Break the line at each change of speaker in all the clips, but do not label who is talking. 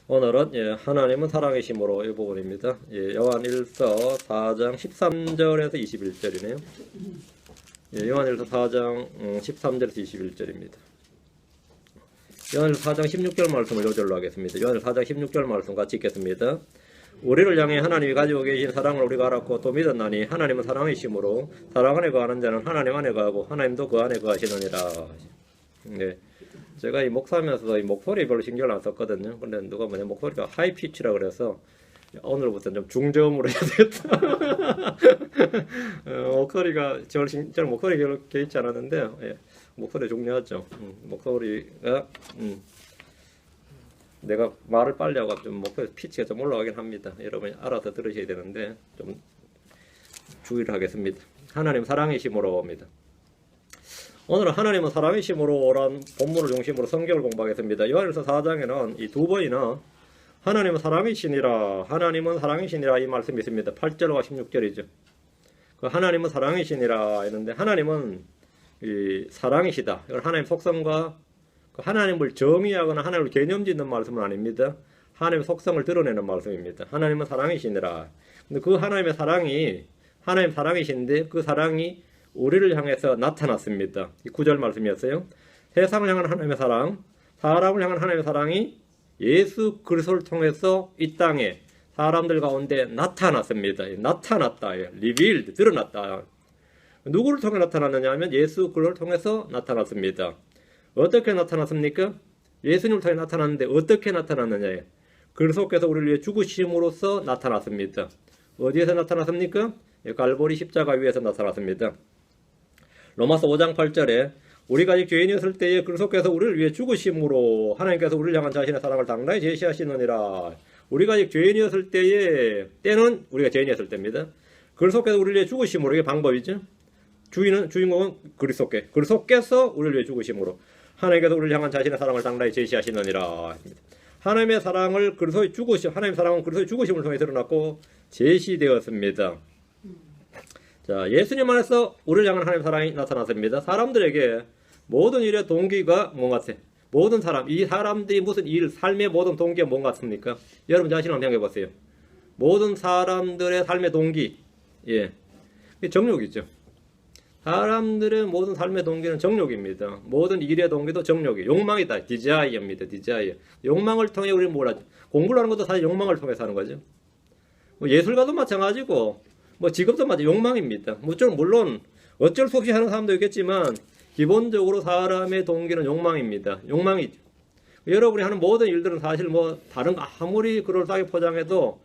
오늘은 하나님은 사랑이심으로 이 부분입니다. 요한일서 4장 13절에서 21절이네요. 요한일서 4장 13절에서 21절입니다. 요한일서 4장 16절 말씀을 요절로 하겠습니다. 요한일서 4장 16절 말씀 같이 읽겠습니다. 우리를 향해 하나님이 가지고 계신 사랑을 우리가 알았고 또 믿었나니 하나님은 사랑이심으로 사랑 안에 거하는 자는 하나님 안에 거하고 하나님도 그 안에 거하시느니라. 네. 제가 이 목사하면서도 이 목소리 별로 신경을 안 썼거든요. 근데 누가 뭐냐 목소리가 하이 피치라 그래서 오늘부터는 좀 중저음으로 해야 되겠다. 목소리가 저 목소리 별로 개의치 않았는데 목소리 중요하죠. 목소리가 내가 말을 빨리 하고 좀 목소리 피치가 좀 올라가긴 합니다. 여러분이 알아서 들으셔야 되는데 좀 주의를 하겠습니다. 하나님 사랑이심으로 옵니다. 오늘은 하나님은 사랑이심으로란 본문을 중심으로 성경을 공부하겠습니다. 요한일서 4장에는 이 두 번이나 하나님은 사랑이시니라, 하나님은 사랑이시니라 이 말씀이 있습니다. 8절과 16절이죠. 그 하나님은 사랑이시니라 했는데 하나님은 이 사랑이시다. 이건 하나님 속성과 그 하나님을 정의하거나 하나님을 개념짓는 말씀은 아닙니다. 하나님의 속성을 드러내는 말씀입니다. 하나님은 사랑이시니라. 근데 그 하나님의 사랑이 하나님 사랑이신데 그 사랑이 우리를 향해서 나타났습니다. 이 9절 말씀이었어요. 세상을 향한 하나님의 사랑, 사람을 향한 하나님의 사랑이 예수 그리스도를 통해서 이 땅에 사람들 가운데 나타났습니다. 나타났다, revealed, 드러났다. 누구를 통해 나타났느냐 하면 예수 그리스도를 통해서 나타났습니다. 어떻게 나타났습니까? 예수님을 통해 나타났는데 어떻게 나타났느냐? 그리스도께서 우리를 위해 죽으심으로써 나타났습니다. 어디에서 나타났습니까? 갈보리 십자가 위에서 나타났습니다. 로마서 5장 8절에 우리가 아직 죄인이었을 때에 그리스도께서 우리를 위해 죽으심으로 하나님께서 우리를 향한 자신의 사랑을 당당히 제시하시느니라. 우리가 아직 죄인이었을 때는 우리가 죄인이었을 때입니다. 그리스도께서 우리를 위해 죽으심으로, 이게 방법이죠. 주인공은 그리스도께서 우리를 위해 죽으심으로 하나님께서 우리를 향한 자신의 사랑을 당당히 제시하시느니라. 하나님의 사랑을 하나님의 사랑은 그리스도의 죽으심을 통해 드러났고 제시되었습니다. 자, 예수님 안에서 우리를 향한 하나님의 사랑이 나타났습니다. 사람들에게 모든 일의 동기가 뭔 같아? 모든 사람, 이 사람들이 무슨 일, 삶의 모든 동기가 뭔 같습니까? 여러분 자신을 한번 생각해 보세요. 모든 사람들의 삶의 동기, 정욕이죠. 사람들의 모든 삶의 동기는 정욕입니다. 모든 일의 동기도 정욕이에요. 욕망이다. 디자이어입니다. 디자이어. 욕망을 통해 우리는 뭘 하죠? 공부를 하는 것도 사실 욕망을 통해서 하는 거죠. 예술가도 마찬가지고 직업도 마찬가지 욕망입니다. 물론 어쩔 수 없이 하는 사람도 있겠지만 기본적으로 사람의 동기는 욕망입니다. 욕망이죠. 여러분이 하는 모든 일들은 사실 다른 아무리 그럴싸하게 포장해도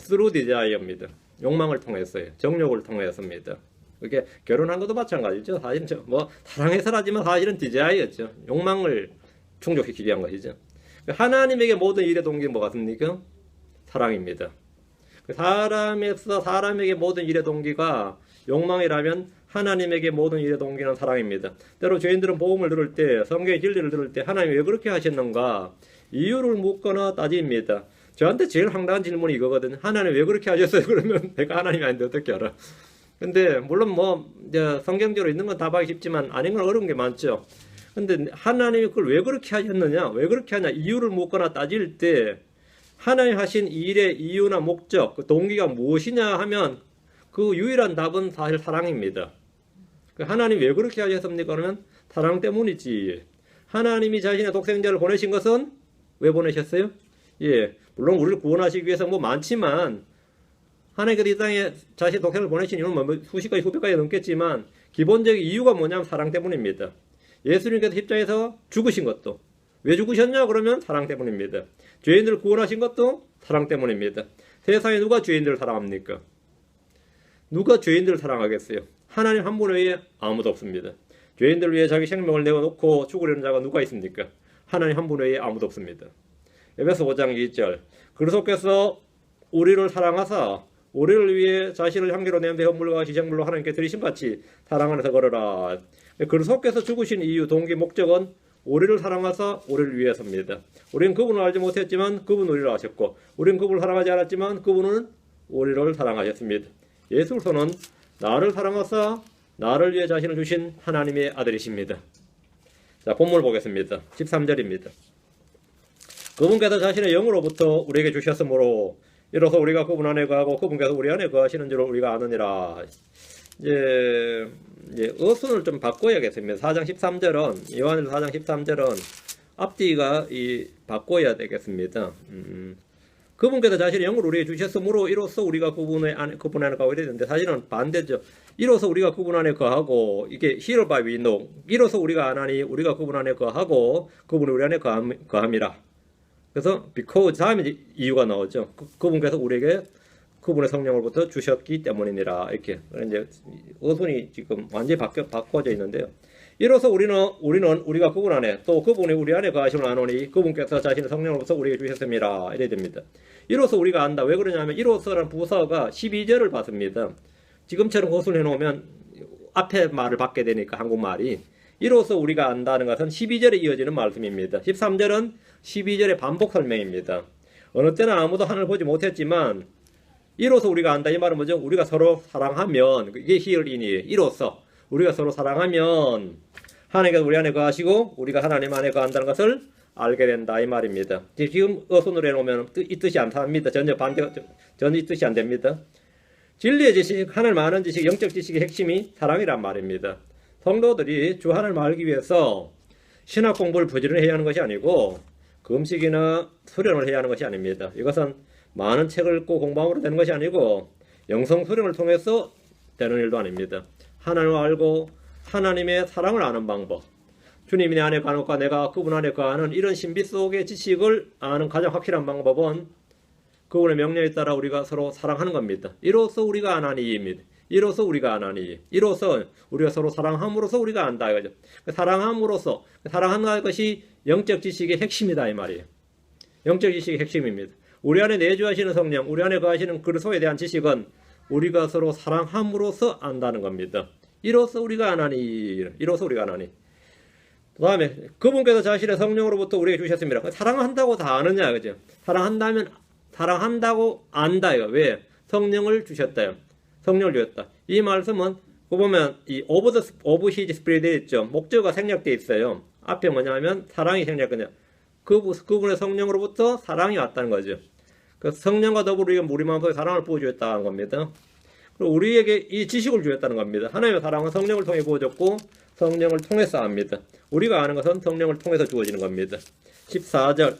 through desire입니다. 욕망을 통해서요. 정욕을 통해서입니다. 이렇게 결혼한 것도 마찬가지죠. 사실은 사랑해서라지만 사실은 디자이어죠. 욕망을 충족시키기 위한 것이죠. 하나님에게 모든 일의 동기는 뭐 같습니까? 사랑입니다. 사람에게 모든 일의 동기가 욕망이라면 하나님에게 모든 일의 동기는 사랑입니다. 때로 죄인들은 복음을 들을 때, 성경의 진리를 들을 때 하나님이 왜 그렇게 하셨는가 이유를 묻거나 따집니다. 저한테 제일 황당한 질문이 이거거든요. 하나님 왜 그렇게 하셨어요? 그러면 내가 하나님이 아닌데 어떻게 알아? 근데 물론 성경적으로 있는 건 답하기 쉽지만 아닌 건 어려운 게 많죠. 근데 하나님이 그걸 왜 그렇게 하셨느냐, 왜 그렇게 하냐 이유를 묻거나 따질 때 하나님 하신 일의 이유나 목적, 그 동기가 무엇이냐 하면 그 유일한 답은 사실 사랑입니다. 하나님 왜 그렇게 하셨습니까? 그러면 사랑 때문이지. 하나님이 자신의 독생자를 보내신 것은 왜 보내셨어요? 물론 우리를 구원하시기 위해서 많지만 하나님께서 이 땅에 자신의 독생자를 보내신 이유는 수십 가지 수백 가지 넘겠지만 기본적인 이유가 뭐냐면 사랑 때문입니다. 예수님께서 십자가에서 죽으신 것도 왜 죽으셨냐? 그러면 사랑 때문입니다. 죄인들을 구원하신 것도 사랑 때문입니다. 세상에 누가 죄인들을 사랑합니까? 누가 죄인들을 사랑하겠어요? 하나님 한 분 외에 아무도 없습니다. 죄인들을 위해 자기 생명을 내어놓고 죽으려는 자가 누가 있습니까? 하나님 한 분 외에 아무도 없습니다. 에베소 5장 2절 그리스도께서 우리를 사랑하사 우리를 위해 자신을 향기로 낸 배헌물과 지생물로 하나님께 드리신 같이 사랑 안에서 걸어라. 그리스도께서 죽으신 이유, 동기, 목적은 우리를 사랑하사 우리를 위해서입니다. 우리는 그분을 알지 못했지만 그분은 우리를 아셨고 우리는 그분을 사랑하지 않았지만 그분은 우리를 사랑하셨습니다. 예수 그리스도는 나를 사랑하사 나를 위해 자신을 주신 하나님의 아들이십니다. 자, 본문을 보겠습니다. 13절입니다. 그분께서 자신의 영으로부터 우리에게 주셨으므로 이로써 우리가 그분 안에 거하고 그분께서 우리 안에 거하시는 줄을 우리가 아느니라. 이제 어순을 좀 바꿔야겠습니다. 4장 13절은 요한일서 4장 13절은 앞뒤가 바꿔야 되겠습니다. 그분께서 자신의 영을 우리에게 주셨으므로 이로써 우리가 그분 안에 거하게 되는데 사실은 반대죠. 이로써 우리가 그분 안에 거하고 이게 here by we know. 이로써 우리가 아나니 우리가 그분 안에 거하고 그분이 우리 안에 거함이라. 그래서 because 다음에 이유가 나오죠. 그분께서 우리에게 그분의 성령으로부터 주셨기 때문이니라. 이렇게 이제 어순이 지금 완전히 바꿔져 있는데요. 이로써 우리는 우리가 그분 안에 또 그분이 우리 안에 거하심을 아노니 그분께서 자신의 성령으로부터 우리에게 주셨습니다. 이래야 됩니다. 이로써 우리가 안다. 왜 그러냐면 이로써라는 부사가 12절을 받습니다. 지금처럼 어순해 놓으면 앞에 말을 받게 되니까 한국말이 이로써 우리가 안다는 것은 12절에 이어지는 말씀입니다. 13절은 12절의 반복 설명입니다. 어느 때는 아무도 하늘을 보지 못했지만 이로써 우리가 안다. 이 말은 뭐죠? 우리가 서로 사랑하면 이게 here in이에요. 이로써 우리가 서로 사랑하면 하나님께서 우리 안에 거하시고 우리가 하나님 안에 거한다는 것을 알게 된다. 이 말입니다. 지금 어순으로 해놓으면 이 뜻이 안 탑니다. 전혀 이 뜻이 안 됩니다. 진리의 지식, 하늘 많은 지식, 영적 지식의 핵심이 사랑이란 말입니다. 성도들이 주 하나님을 알기 위해서 신학 공부를 부지런히 해야 하는 것이 아니고 금식이나 수련을 해야 하는 것이 아닙니다. 이것은 많은 책을 읽고 공부함으로 되는 것이 아니고 영성 수련을 통해서 되는 일도 아닙니다. 하나님을 알고 하나님의 사랑을 아는 방법, 주님이 내 안에 거하노까 내가 그분 안에 거하는 이런 신비 속의 지식을 아는 가장 확실한 방법은 그분의 명령에 따라 우리가 서로 사랑하는 겁니다. 이로써 우리가 아나니입니다. 이로써 우리가 아나니. 이로써 우리가 서로 사랑함으로써 우리가 안다. 이거죠. 사랑함으로써, 사랑하는 것이 영적 지식의 핵심이다. 이 말이에요. 영적 지식의 핵심입니다. 우리 안에 내주하시는 성령, 우리 안에 거하시는 그리스도에 대한 지식은 우리가 서로 사랑함으로써 안다는 겁니다. 이로써 우리가 아나니. 이로써 우리가 아나니. 그 다음에 그분께서 자신의 성령으로부터 우리에게 주셨습니다. 사랑한다고 다 아느냐. 그죠? 사랑한다고 안다. 이거. 왜? 성령을 주셨다요. 성령을 주셨다. 이 말씀은 보면 이 of his spirit 있죠. 목적어가 생략되어 있어요. 앞에 뭐냐면 사랑이 생략되냐. 그분의 성령으로부터 사랑이 왔다는 거죠. 그 성령과 더불어 우리 마음속에 사랑을 부어주었다는 겁니다. 그리고 우리에게 이 지식을 주었다는 겁니다. 하나님의 사랑은 성령을 통해 부어졌고 성령을 통해서 압니다. 우리가 아는 것은 성령을 통해서 주어지는 겁니다. 14절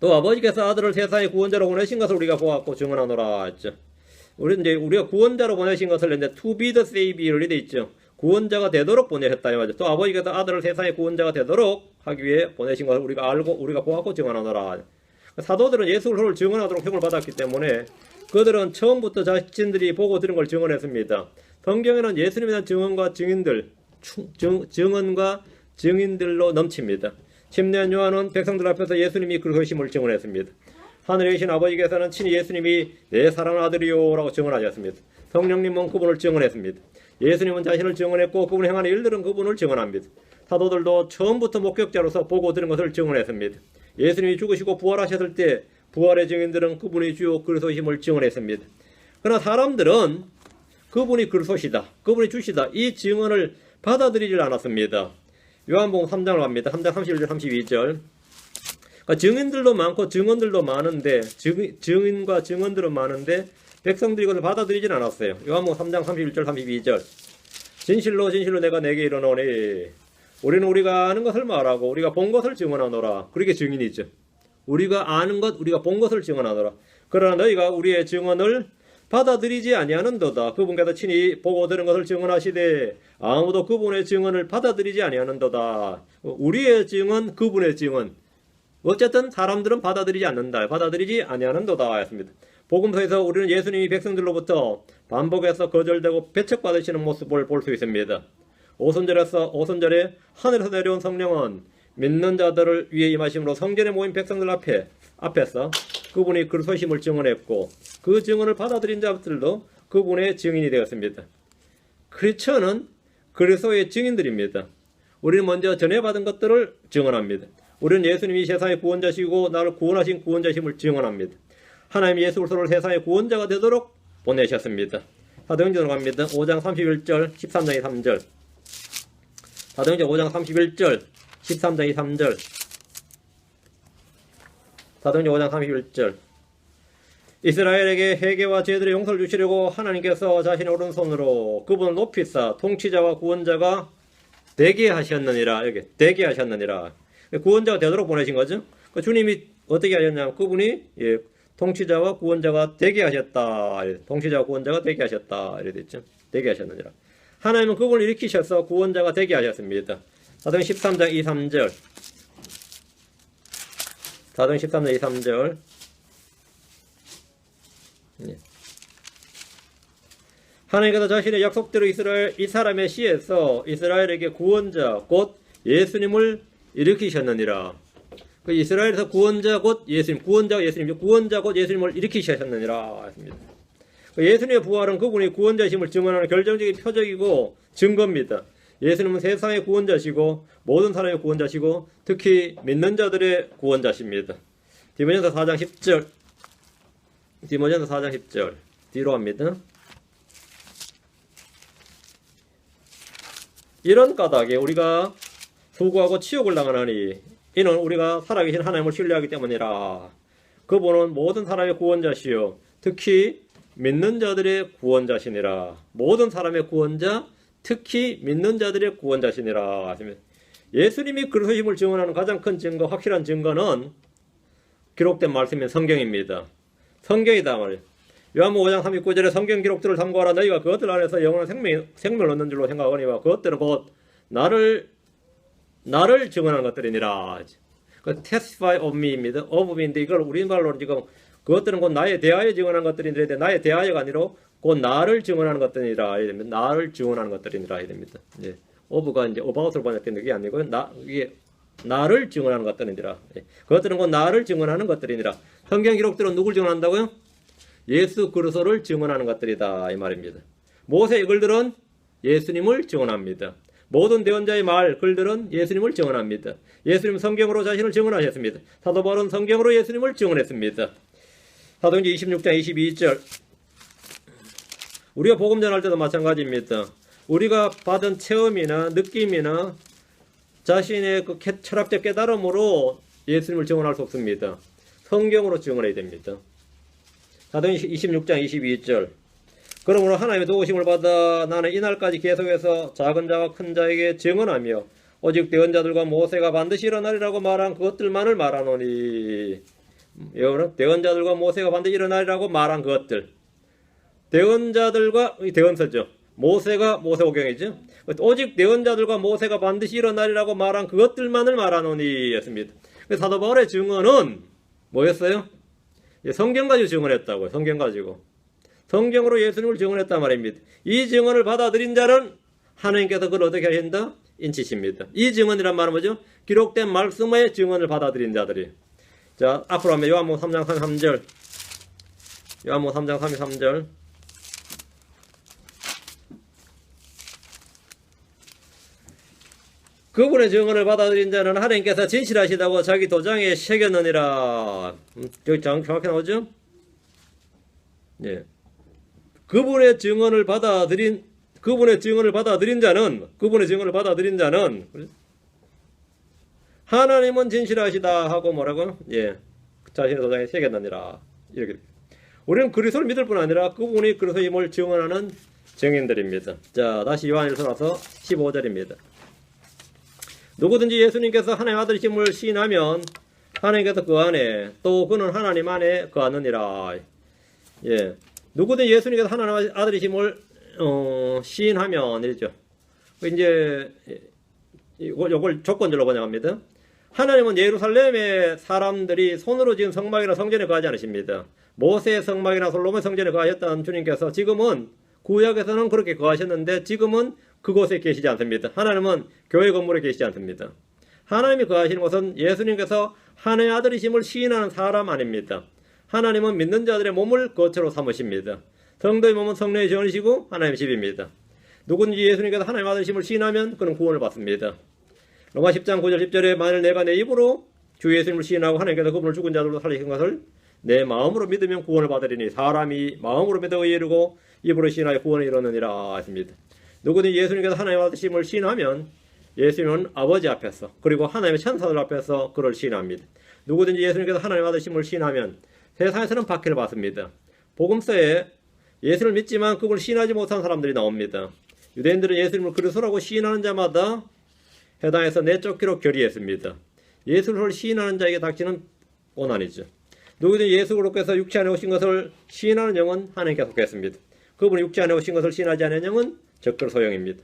또 아버지께서 아들을 세상의 구원자로 보내신 것을 우리가 보았고 증언하노라 했죠. 우리가 구원자로 보내신 것을 이제 to be the savior이 돼 있죠. 구원자가 되도록 보내셨다 이 말이죠. 또 아버지께서 아들을 세상의 구원자가 되도록 하기 위해 보내신 것을 우리가 알고 우리가 보았고 증언하노라. 사도들은 예수 그리스도를 증언하도록 형을 받았기 때문에 그들은 처음부터 자신들이 보고 들은 걸 증언했습니다. 성경에는 예수님에 대한 증언과 증인들로 넘칩니다. 침례한 요한은 백성들 앞에서 예수님이 그리스도심을 증언했습니다. 하늘에 계신 아버지께서는 친히 예수님이 내 사랑하는 아들이요 라고 증언하셨습니다. 성령님은 그분을 증언했습니다. 예수님은 자신을 증언했고 그분이 행하는 일들은 그분을 증언합니다. 사도들도 처음부터 목격자로서 보고 들은 것을 증언했습니다. 예수님이 죽으시고 부활하셨을 때 부활의 증인들은 그분이 주요 그리스도심을 증언했습니다. 그러나 사람들은 그분이 그리스도시다, 그분이 주시다 이 증언을 받아들이질 않았습니다. 요한복음 3장을 갑니다. 3장 31절 32절 그러니까 증인들도 많고 증언들도 많은데 증인과 증언들은 많은데 백성들이 이것을 받아들이진 않았어요. 요한복음 3장 31절 32절 진실로 진실로 내가 내게 이르노니 우리는 우리가 아는 것을 말하고 우리가 본 것을 증언하노라. 그렇게 증인이죠. 우리가 아는 것 우리가 본 것을 증언하노라. 그러나 너희가 우리의 증언을 받아들이지 아니하는도다. 그분께서 친히 보고 들은 것을 증언하시되 아무도 그분의 증언을 받아들이지 아니하는도다. 우리의 증언 그분의 증언 어쨌든 사람들은 받아들이지 않는다. 받아들이지 아니하는도다 했습니다. 복음서에서 우리는 예수님이 백성들로부터 반복해서 거절되고 배척받으시는 모습을 볼 수 있습니다. 오순절에 하늘에서 내려온 성령은 믿는 자들을 위해 임하심으로 성전에 모인 백성들 앞에서 그분이 그리스도심을 증언했고 그 증언을 받아들인 자들도 그분의 증인이 되었습니다. 크리스천은 그리스도의 증인들입니다. 우리는 먼저 전해받은 것들을 증언합니다. 우리는 예수님이 세상의 구원자시고 나를 구원하신 구원자심을 증언합니다. 하나님이 예수 그리스도를 세상의 구원자가 되도록 보내셨습니다. 사도행전으로 갑니다. 5장 31절 13장 3절 사도행전 5장 31절 13장 3절 사도행전 5장 31절. 이스라엘에게 회개와 죄들의 용서를 주시려고 하나님께서 자신의 오른손으로 그분을 높이사 통치자와 구원자가 되게 하셨느니라. 여기 되게 하셨느니라. 구원자가 되도록 보내신 거죠. 주님이 어떻게 하셨냐면 그분이 통치자와 구원자가 되게 하셨다. 통치자와 구원자가 되게 하셨다. 이래 됐죠. 되게 하셨느니라. 하나님은 그분을 일으키셔서 구원자가 되게 하셨습니다. 사도행전 13장 2, 3절. 사도행전 13장 2, 3절. 하나님께서 자신의 약속대로 이 사람의 씨에서 이스라엘에게 구원자 곧 예수님을 일으키셨느니라. 그 이스라엘에서 구원자 곧 예수님, 구원자 곧 예수님을 일으키셨느니라 했습니다. 예수님의 부활은 그분이 구원자심을 증언하는 결정적인 표적이고 증거입니다. 예수님은 세상의 구원자시고 모든 사람의 구원자시고 특히 믿는 자들의 구원자십니다. 디모전서 4장 10절. 디모전서 4장 10절. 뒤로 합니다. 이런 까닭에 우리가 수고하고 치욕을 당하나니 이는 우리가 살아계신 하나님을 신뢰하기 때문이라. 그분은 모든 사람의 구원자시요 특히 믿는 자들의 구원자시니라. 모든 사람의 구원자 특히 믿는 자들의 구원자시니라. 예수님이 그리스도심을 증언하는 가장 큰 증거, 확실한 증거는 기록된 말씀인 성경입니다. 성경이다 말이에요. 요한복음 5장 39절에 성경 기록들을 참고하라. 너희가 그것들 안에서 영원한 생명을 얻는 줄로 생각하거니와 그것들은 곧 나를 증언하는 것들이니라. 그 testify of me입니다. of me인데 이걸 우리말로 지금 그것들은 곧 나에 대하여 증언하는 것들인데 나에 대하여가 아니라 곧 나를 증언하는 것들이니라. 나를 증언하는 것들이니라 해야 됩니다. 예. of가 이제 about으로 번역된 게 아니고 이게 나를 증언하는 것들이니라. 예. 그것들은 곧 나를 증언하는 것들이니라. 성경 기록들은 누굴 증언한다고요? 예수 그리스도를 증언하는 것들이다 이 말입니다. 모세의 글들은 예수님을 증언합니다. 모든 대언자의 글들은 예수님을 증언합니다. 예수님 성경으로 자신을 증언하셨습니다. 사도 바울은 성경으로 예수님을 증언했습니다. 사도행전 26장 22절. 우리가 복음 전할 때도 마찬가지입니다. 우리가 받은 체험이나 느낌이나 자신의 그 철학적 깨달음으로 예수님을 증언할 수 없습니다. 성경으로 증언해야 됩니다. 사도행전 26장 22절. 그러므로 하나님의 도우심을 받아 나는 이날까지 계속해서 작은 자와 큰 자에게 증언하며 오직 대언자들과 모세가 반드시 일어나리라고 말한 그것들만을 말하노니. 대언자들과 모세가 반드시 일어나리라고 말한 그것들. 대언자들과 대언서죠. 모세가 모세오경이죠. 오직 대언자들과 모세가 반드시 일어나리라고 말한 그것들만을 말하노니 였습니다. 사도 바울의 증언은 뭐였어요? 성경 가지고 증언했다고요. 성경 가지고. 성경으로 예수님을 증언했단 말입니다. 이 증언을 받아들인 자는 하나님께서 그걸 어떻게 하신다? 인치십니다. 이 증언이란 말은 뭐죠? 기록된 말씀의 증언을 받아들인 자들이. 자, 앞으로 하면 요한복음 3장 33절. 요한복음 3장 33절. 그분의 증언을 받아들인 자는 하나님께서 진실하시다고 자기 도장에 새겼느니라. 여기 정확히 나오죠? 예. 그분의 증언을 받아들인 자는 하나님은 진실하시다 하고 뭐라고? 예. 자신의 도장에 새겼느니라. 이렇게. 우리는 그리스도를 믿을 뿐 아니라 그분이 그리스도임을 증언하는 증인들입니다. 자, 다시 요한일서 와서 15절입니다. 누구든지 예수님께서 하나님의 아들이심을 시인하면 하나님께서 그 안에 또 그는 하나님 안에 거하느니라. 예. 누구든지 예수님께서 하나님의 아들이심을 시인하면 이죠. 이제 요걸 조건절로 번역합니다. 하나님은 예루살렘의 사람들이 손으로 지은 성막이나 성전에 거하지 않으십니다. 모세의 성막이나 솔로몬의 성전에 거하셨던 주님께서 지금은 구약에서는 그렇게 거하셨는데 지금은 그곳에 계시지 않습니다. 하나님은 교회 건물에 계시지 않습니다. 하나님이 거하시는 곳은 예수님께서 하나님의 아들이심을 시인하는 사람 아닙니다. 하나님은 믿는 자들의 몸을 거처로 삼으십니다. 성도의 몸은 성령의 전이시고 하나님의 집입니다. 누구든지 예수님께서 하나님의 아들이심을 시인하면 그는 구원을 받습니다. 로마 10장 9절 10절에 만일 내가 내 입으로 주 예수님을 시인하고 하나님께서 그분을 죽은 자들로 살리신 것을 내 마음으로 믿으면 구원을 받으리니 사람이 마음으로 믿어 의에 이르고 입으로 시인하여 구원을 이루느니라 했습니다. 누구든지 예수님께서 하나님의 아들이심을 시인하면 예수님은 아버지 앞에서 그리고 하나님의 천사들 앞에서 그를 시인합니다. 누구든지 예수님께서 하나님 아들심을 시인하면 세상에서는 박해를 받습니다. 복음서에 예수를 믿지만 그걸 시인하지 못한 사람들이 나옵니다. 유대인들은 예수님을 그리스도라고 시인하는 자마다 해당해서 내쫓기로 결의했습니다. 예수를 시인하는 자에게 닥치는 고난이죠. 누구든지 예수 그리스도께서 육체 안에 오신 것을 시인하는 영은 하나님께 속했습니다. 그분이 육체 안에 오신 것을 시인하지 않는 영은 적들 소용입니다.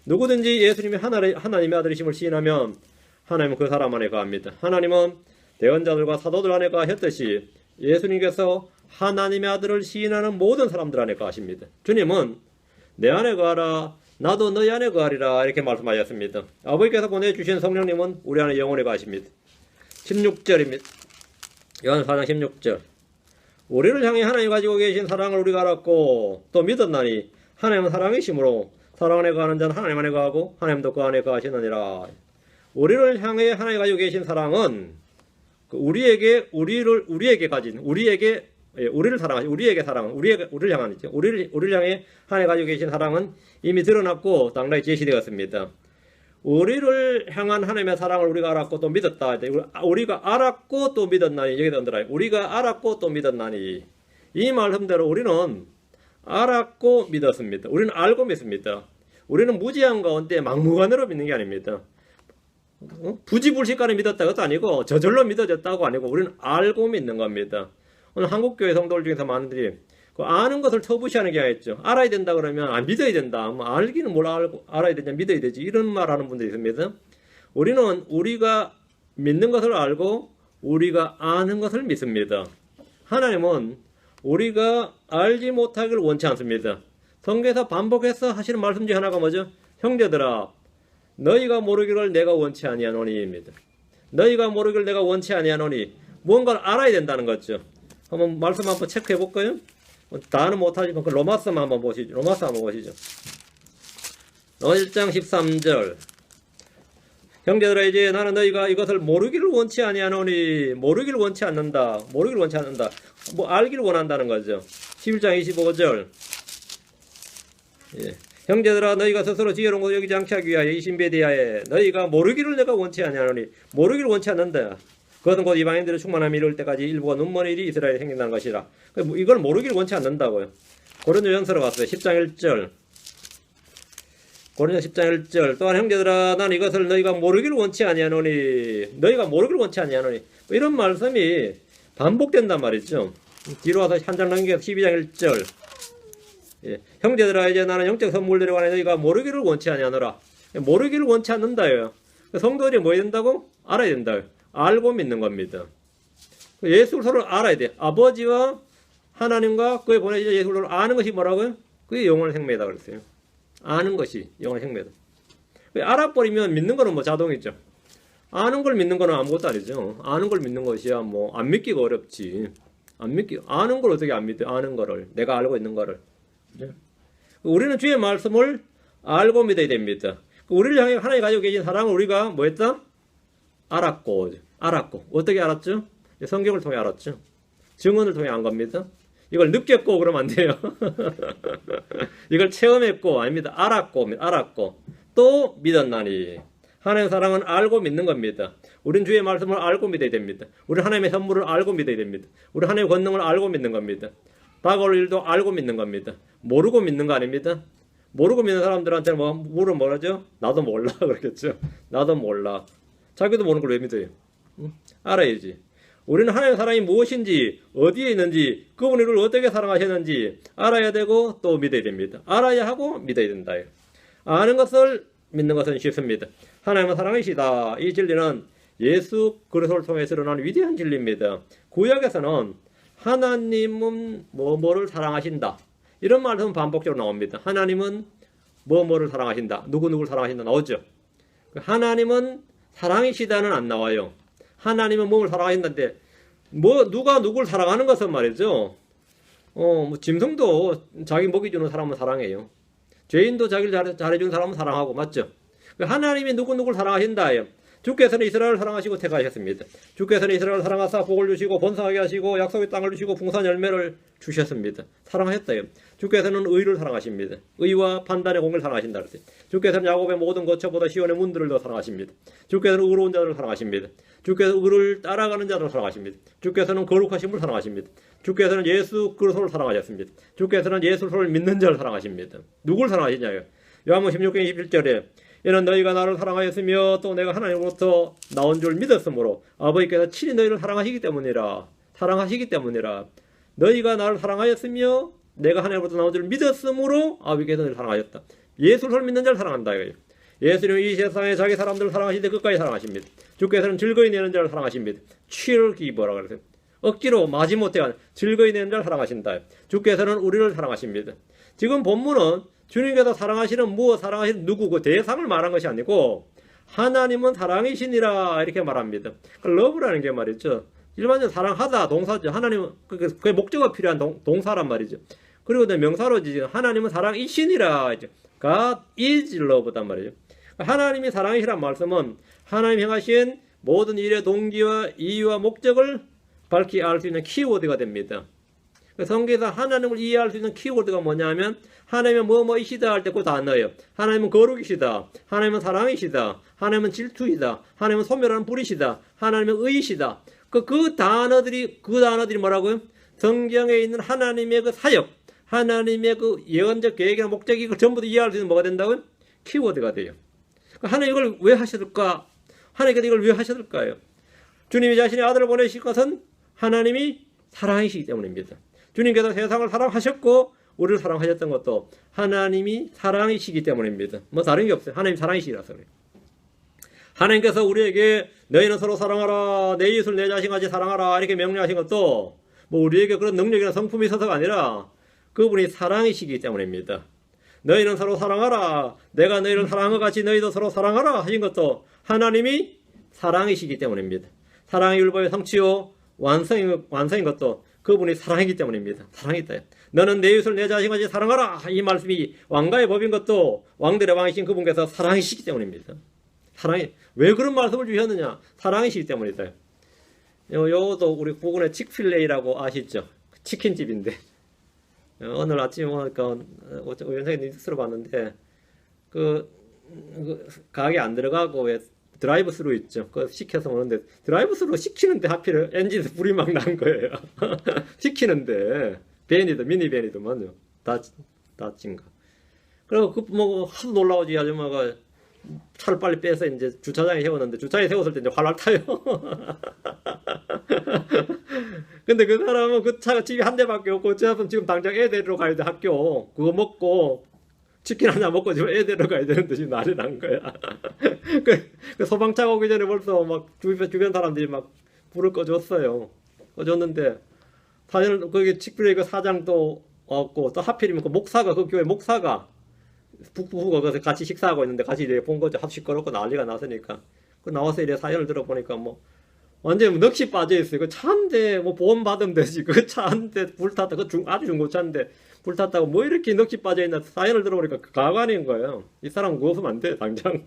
누구든지 예수님이 하나님의 아들이심을 시인하면 하나님은 그 사람 안에 거합니다. 하나님은 대언자들과 사도들 안에 거하셨듯이 예수님께서 하나님의 아들을 시인하는 모든 사람들 안에 거하십니다. 주님은 내 안에 거하라 나도 너희 안에 거하리라 이렇게 말씀하셨습니다. 아버지께서 보내주신 성령님은 우리 안에 영원히 거하십니다. 16절입니다. 요한 4장 16절. 우리를 향해 하나님이 가지고 계신 사랑을 우리가 알았고 또 믿었나니 하나님은 사랑이시므로 사랑 안에 거하는 자는 하나님 안에 거하고 하나님도 그 안에 거하시느니라. 우리를 향해 하나님이 가지고 계신 사랑은 우리를 사랑하시 우리에게 사랑은 우리를 향한 있죠. 우리를 향해 하나님 가지고 계신 사랑은 이미 드러났고 당당히 제시되었습니다. 우리를 향한 하나님의 사랑을 우리가 알았고 또 믿었다. 우리가 알았고 또 믿었나니 여기다 얹어라. 우리가 알았고 또 믿었나니 이 말씀대로 우리는 알았고 믿었습니다. 우리는 알고 믿습니다. 우리는 무지한 가운데 막무가내로 믿는 게 아닙니다. 부지불식간에 믿었다 그것도 아니고 저절로 믿어졌다고 아니고 우리는 알고 믿는 겁니다. 오늘 한국교회 성도들 중에서 많은들이 그 아는 것을 터부시하는 경우가 있죠. 알아야 된다 그러면 믿어야 된다. 뭐 알기는 뭘 알아야 되냐 믿어야 되지 이런 말 하는 분들이 있습니다. 우리는 우리가 믿는 것을 알고 우리가 아는 것을 믿습니다. 하나님은 우리가 알지 못하기를 원치 않습니다. 성경에서 반복해서 하시는 말씀 중에 하나가 뭐죠? 형제들아 너희가 모르기를 내가 원치 아니하노니입니다. 너희가 모르기를 내가 원치 아니하노니 뭔가를 알아야 된다는 거죠. 한번 말씀 한번 체크해 볼까요? 다는 못하지만 그 로마서만 한번 보시죠. 로마서 한번 보시죠. 로마서 1장 13절. 형제들아 이제 나는 너희가 이것을 모르기를 원치 아니하노니 모르기를 원치 않는다. 모르기를 원치 않는다. 뭐 알기를 원한다는 거죠. 11장 25절. 예. 형제들아 너희가 스스로 지혜로운 것을 여기지 않게 하기 위하여 이 신비에 대하여 너희가 모르기를 내가 원치 아니하노니 모르기를 원치 않는다. 그것은 곧 이방인들의 충만함이 이룰 때까지 일부가 눈먼 일이 이스라엘에 생긴다는 것이라. 이걸 모르기를 원치 않는다고요. 고린도전서로 갔어요. 10장 1절. 고린도 10장 1절. 또한 형제들아 나는 이것을 너희가 모르기를 원치 아니하노니 너희가 모르기를 원치 아니하노니 이런 말씀이 반복된단 말이죠. 뒤로 와서 한 장 넘겨서 12장 1절. 예. 형제들아 이제 나는 영적 선물들에 관해 너희가 모르기를 원치 아니하노라. 모르기를 원치 않는다요. 성도들이 뭐 해야 된다고? 알아야 된다요. 알고 믿는 겁니다. 예수를 서로 알아야 돼. 아버지와 하나님과 그에 보내주신 예수를 아는 것이 뭐라고요? 그게 영원한 생명이다 그랬어요. 아는 것이 영원한 생명이다. 알아버리면 믿는 거는 뭐 자동이죠. 아는 걸 믿는 거는 아무것도 아니죠. 아는 걸 믿는 것이야 뭐 안 믿기가 어렵지. 아는 걸 어떻게 안 믿어? 아는 거를 내가 알고 있는 거를. 우리는 주의 말씀을 알고 믿어야 됩니다. 우리를 향해 하나님 가지고 계신 사랑을 우리가 뭐 했다? 알았고 어떻게 알았죠? 성경을 통해 알았죠. 증언을 통해 안 겁니다. 이걸 느꼈고 그러면 안 돼요. 이걸 체험했고 아닙니다. 알았고 또 믿었나니. 하나님의 사랑은 알고 믿는 겁니다. 우린 주의 말씀을 알고 믿어야 됩니다. 우리 하나님의 선물을 알고 믿어야 됩니다. 우리 하나님의 권능을 알고 믿는 겁니다. 다가올 일도 알고 믿는 겁니다. 모르고 믿는 거 아닙니다. 모르고 믿는 사람들한테는 물은 뭐라죠? 나도 몰라 그러겠죠. 나도 몰라. 자기도 모르는 걸 왜 믿어요? 응? 알아야지. 우리는 하나님의 사랑이 무엇인지 어디에 있는지 그분이 우리를 어떻게 사랑하셨는지 알아야 되고 또 믿어야 됩니다. 알아야 하고 믿어야 된다. 아는 것을 믿는 것은 쉽습니다. 하나님은 사랑이시다. 이 진리는 예수 그리스도를 통해서 일어난 위대한 진리입니다. 구약에서는 하나님은 뭐뭐를 사랑하신다. 이런 말씀은 반복적으로 나옵니다. 하나님은 뭐뭐를 사랑하신다. 누구누구를 사랑하신다 나오죠. 하나님은 사랑이시다는 안 나와요. 하나님은 몸을 사랑하신다는데 누가 누구를 사랑하는 것은 말이죠. 짐승도 자기 먹이 주는 사람은 사랑해요. 죄인도 자기를 잘해주는 사람은 사랑하고 맞죠. 하나님이 누구누구를 사랑하신다예요. 주께서는 이스라엘을 사랑하시고 택하셨습니다. 주께서는 이스라엘을 사랑하사 복을 주시고 번성하게 하시고 약속의 땅을 주시고 풍성한 열매를 주셨습니다. 사랑하셨다요. 주께서는 의를 사랑하십니다. 의와 판단의 공을 사랑하신다 그랬어요. 주께서는 야곱의 모든 거처보다 시온의 문들을 더 사랑하십니다. 주께서는 의로운 자들을 사랑하십니다. 주께서 의를 따라가는 자들을 사랑하십니다. 주께서는 거룩하심을 사랑하십니다. 주께서는 예수 그리스도를 사랑하셨습니다. 주께서는 예수를 믿는 자를 사랑하십니다. 누굴 사랑하시냐요? 요한복음 16장 21절에 이는 너희가 나를 사랑하였으며 또 내가 하나님으로부터 나온 줄 믿었으므로 아버지께서 친히 너희를 사랑하시기 때문이라. 너희가 나를 사랑하였으며 내가 하나님으로부터 나온 줄 믿었으므로 아버지께서 너희를 사랑하셨다. 예수를 믿는 자를 사랑한다 이거예요. 예수님은 이 세상에 자기 사람들을 사랑하시되 끝까지 사랑하십니다. 주께서는 즐거이 내는 자를 사랑하십니다. cheer giver라고 그러세요. 억지로 마지못해 즐거이 내는 자를 사랑하신다. 주께서는 우리를 사랑하십니다. 지금 본문은 주님께서 사랑하시는 무엇 사랑하시는 누구 그 대상을 말한 것이 아니고 하나님은 사랑이시니라 이렇게 말합니다. 러브라는 게 말이죠. 일반적으로 사랑하다 동사죠. 하나님은 그게 목적어 필요한 동사란 말이죠. 그리고 명사로 지금 하나님은 사랑이시니라. God is love단 말이죠. 하나님이 사랑이시란 말씀은 하나님이 행하신 모든 일의 동기와 이유와 목적을 밝히 알 수 있는 키워드가 됩니다. 성경에서 하나님을 이해할 수 있는 키워드가 뭐냐면 하나님은 뭐뭐이시다 할 때 그 단어예요. 하나님은 거룩이시다. 하나님은 사랑이시다. 하나님은 질투이다. 하나님은 소멸하는 불이시다. 하나님은 의이시다. 그 단어들이 뭐라고요? 성경에 있는 하나님의 그 사역, 하나님의 그 예언적 계획이나 목적이 그 전부 다 이해할 수 있는 뭐가 된다고요? 키워드가 돼요. 하나님 이걸 왜 하셨을까? 하나님께서 이걸 왜 하셨을까요? 주님이 자신의 아들을 보내실 것은 하나님이 사랑이시기 때문입니다. 주님께서 세상을 사랑하셨고 우리를 사랑하셨던 것도 하나님이 사랑이시기 때문입니다. 뭐 다른 게 없어요. 하나님 사랑이시라서 그래요. 하나님께서 우리에게 너희는 서로 사랑하라, 내 이웃을 내 자신같이 사랑하라 이렇게 명령하신 것도 뭐 우리에게 그런 능력이나 성품이 있어서가 아니라 그분이 사랑이시기 때문입니다. 너희는 서로 사랑하라, 내가 너희를 사랑한 것 같이 너희도 서로 사랑하라 하신 것도 하나님이 사랑이시기 때문입니다. 사랑의 율법의 성취요 완성인 것도 그분이 사랑이기 때문입니다. 사랑이다. 너는 내 이웃을 내 자신같이 사랑하라 이 말씀이 왕가의 법인 것도 왕들의 왕이신 그분께서 사랑이시기 때문입니다. 사랑이 왜 그런 말씀을 주셨느냐? 사랑이시기 때문이다. 요것도 우리 부근에 칙필레이라고 아시죠? 치킨집인데 오늘 아침에 오니까 우연하게 뉴스로 봤는데 그 가게 안 들어가고 왜 드라이브 스루 있죠. 그거 시켜서 오는데 드라이브 스루 시키는데 하필 엔진에서 불이 막 난 거예요. 시키는데 미니밴이더만요. 다친가. 그리고 뭐 하도 놀라워지 아줌마가 차를 빨리 빼서 이제 주차장에 세웠는데 주차장에 세웠을 때 이제 활활 타요. 근데 그 사람은 그 차가 집이 한 대밖에 없고 지금 당장 애 데리러 가야 돼 학교. 그거 먹고 치킨 하나 먹고 지금 애 데리러 가야 되는데 지금 난리 난 거야. 그 소방차가 오기 전에 벌써 막 주변 사람들이 막 불을 꺼줬어요. 꺼줬는데 사실 거기 칙플레이 그 사장도 왔고 또 하필이면 그 목사가 그 교회 목사가 부부가 거기서 같이 식사하고 있는데 같이 이제 본 거죠. 합식 걸었고 난리가 났으니까 그 나와서 이래 사연을 들어보니까 뭐 완전 넋이 빠져 있어요. 그 차인데 뭐 보험 받으면 되지. 그 차인데 불탔다. 그 아주 중고차인데 불탔다고 뭐 이렇게 넋이 빠져 있나 사연을 들어보니까 가관인 거예요. 이 사람 구웠으면 안 돼. 당장.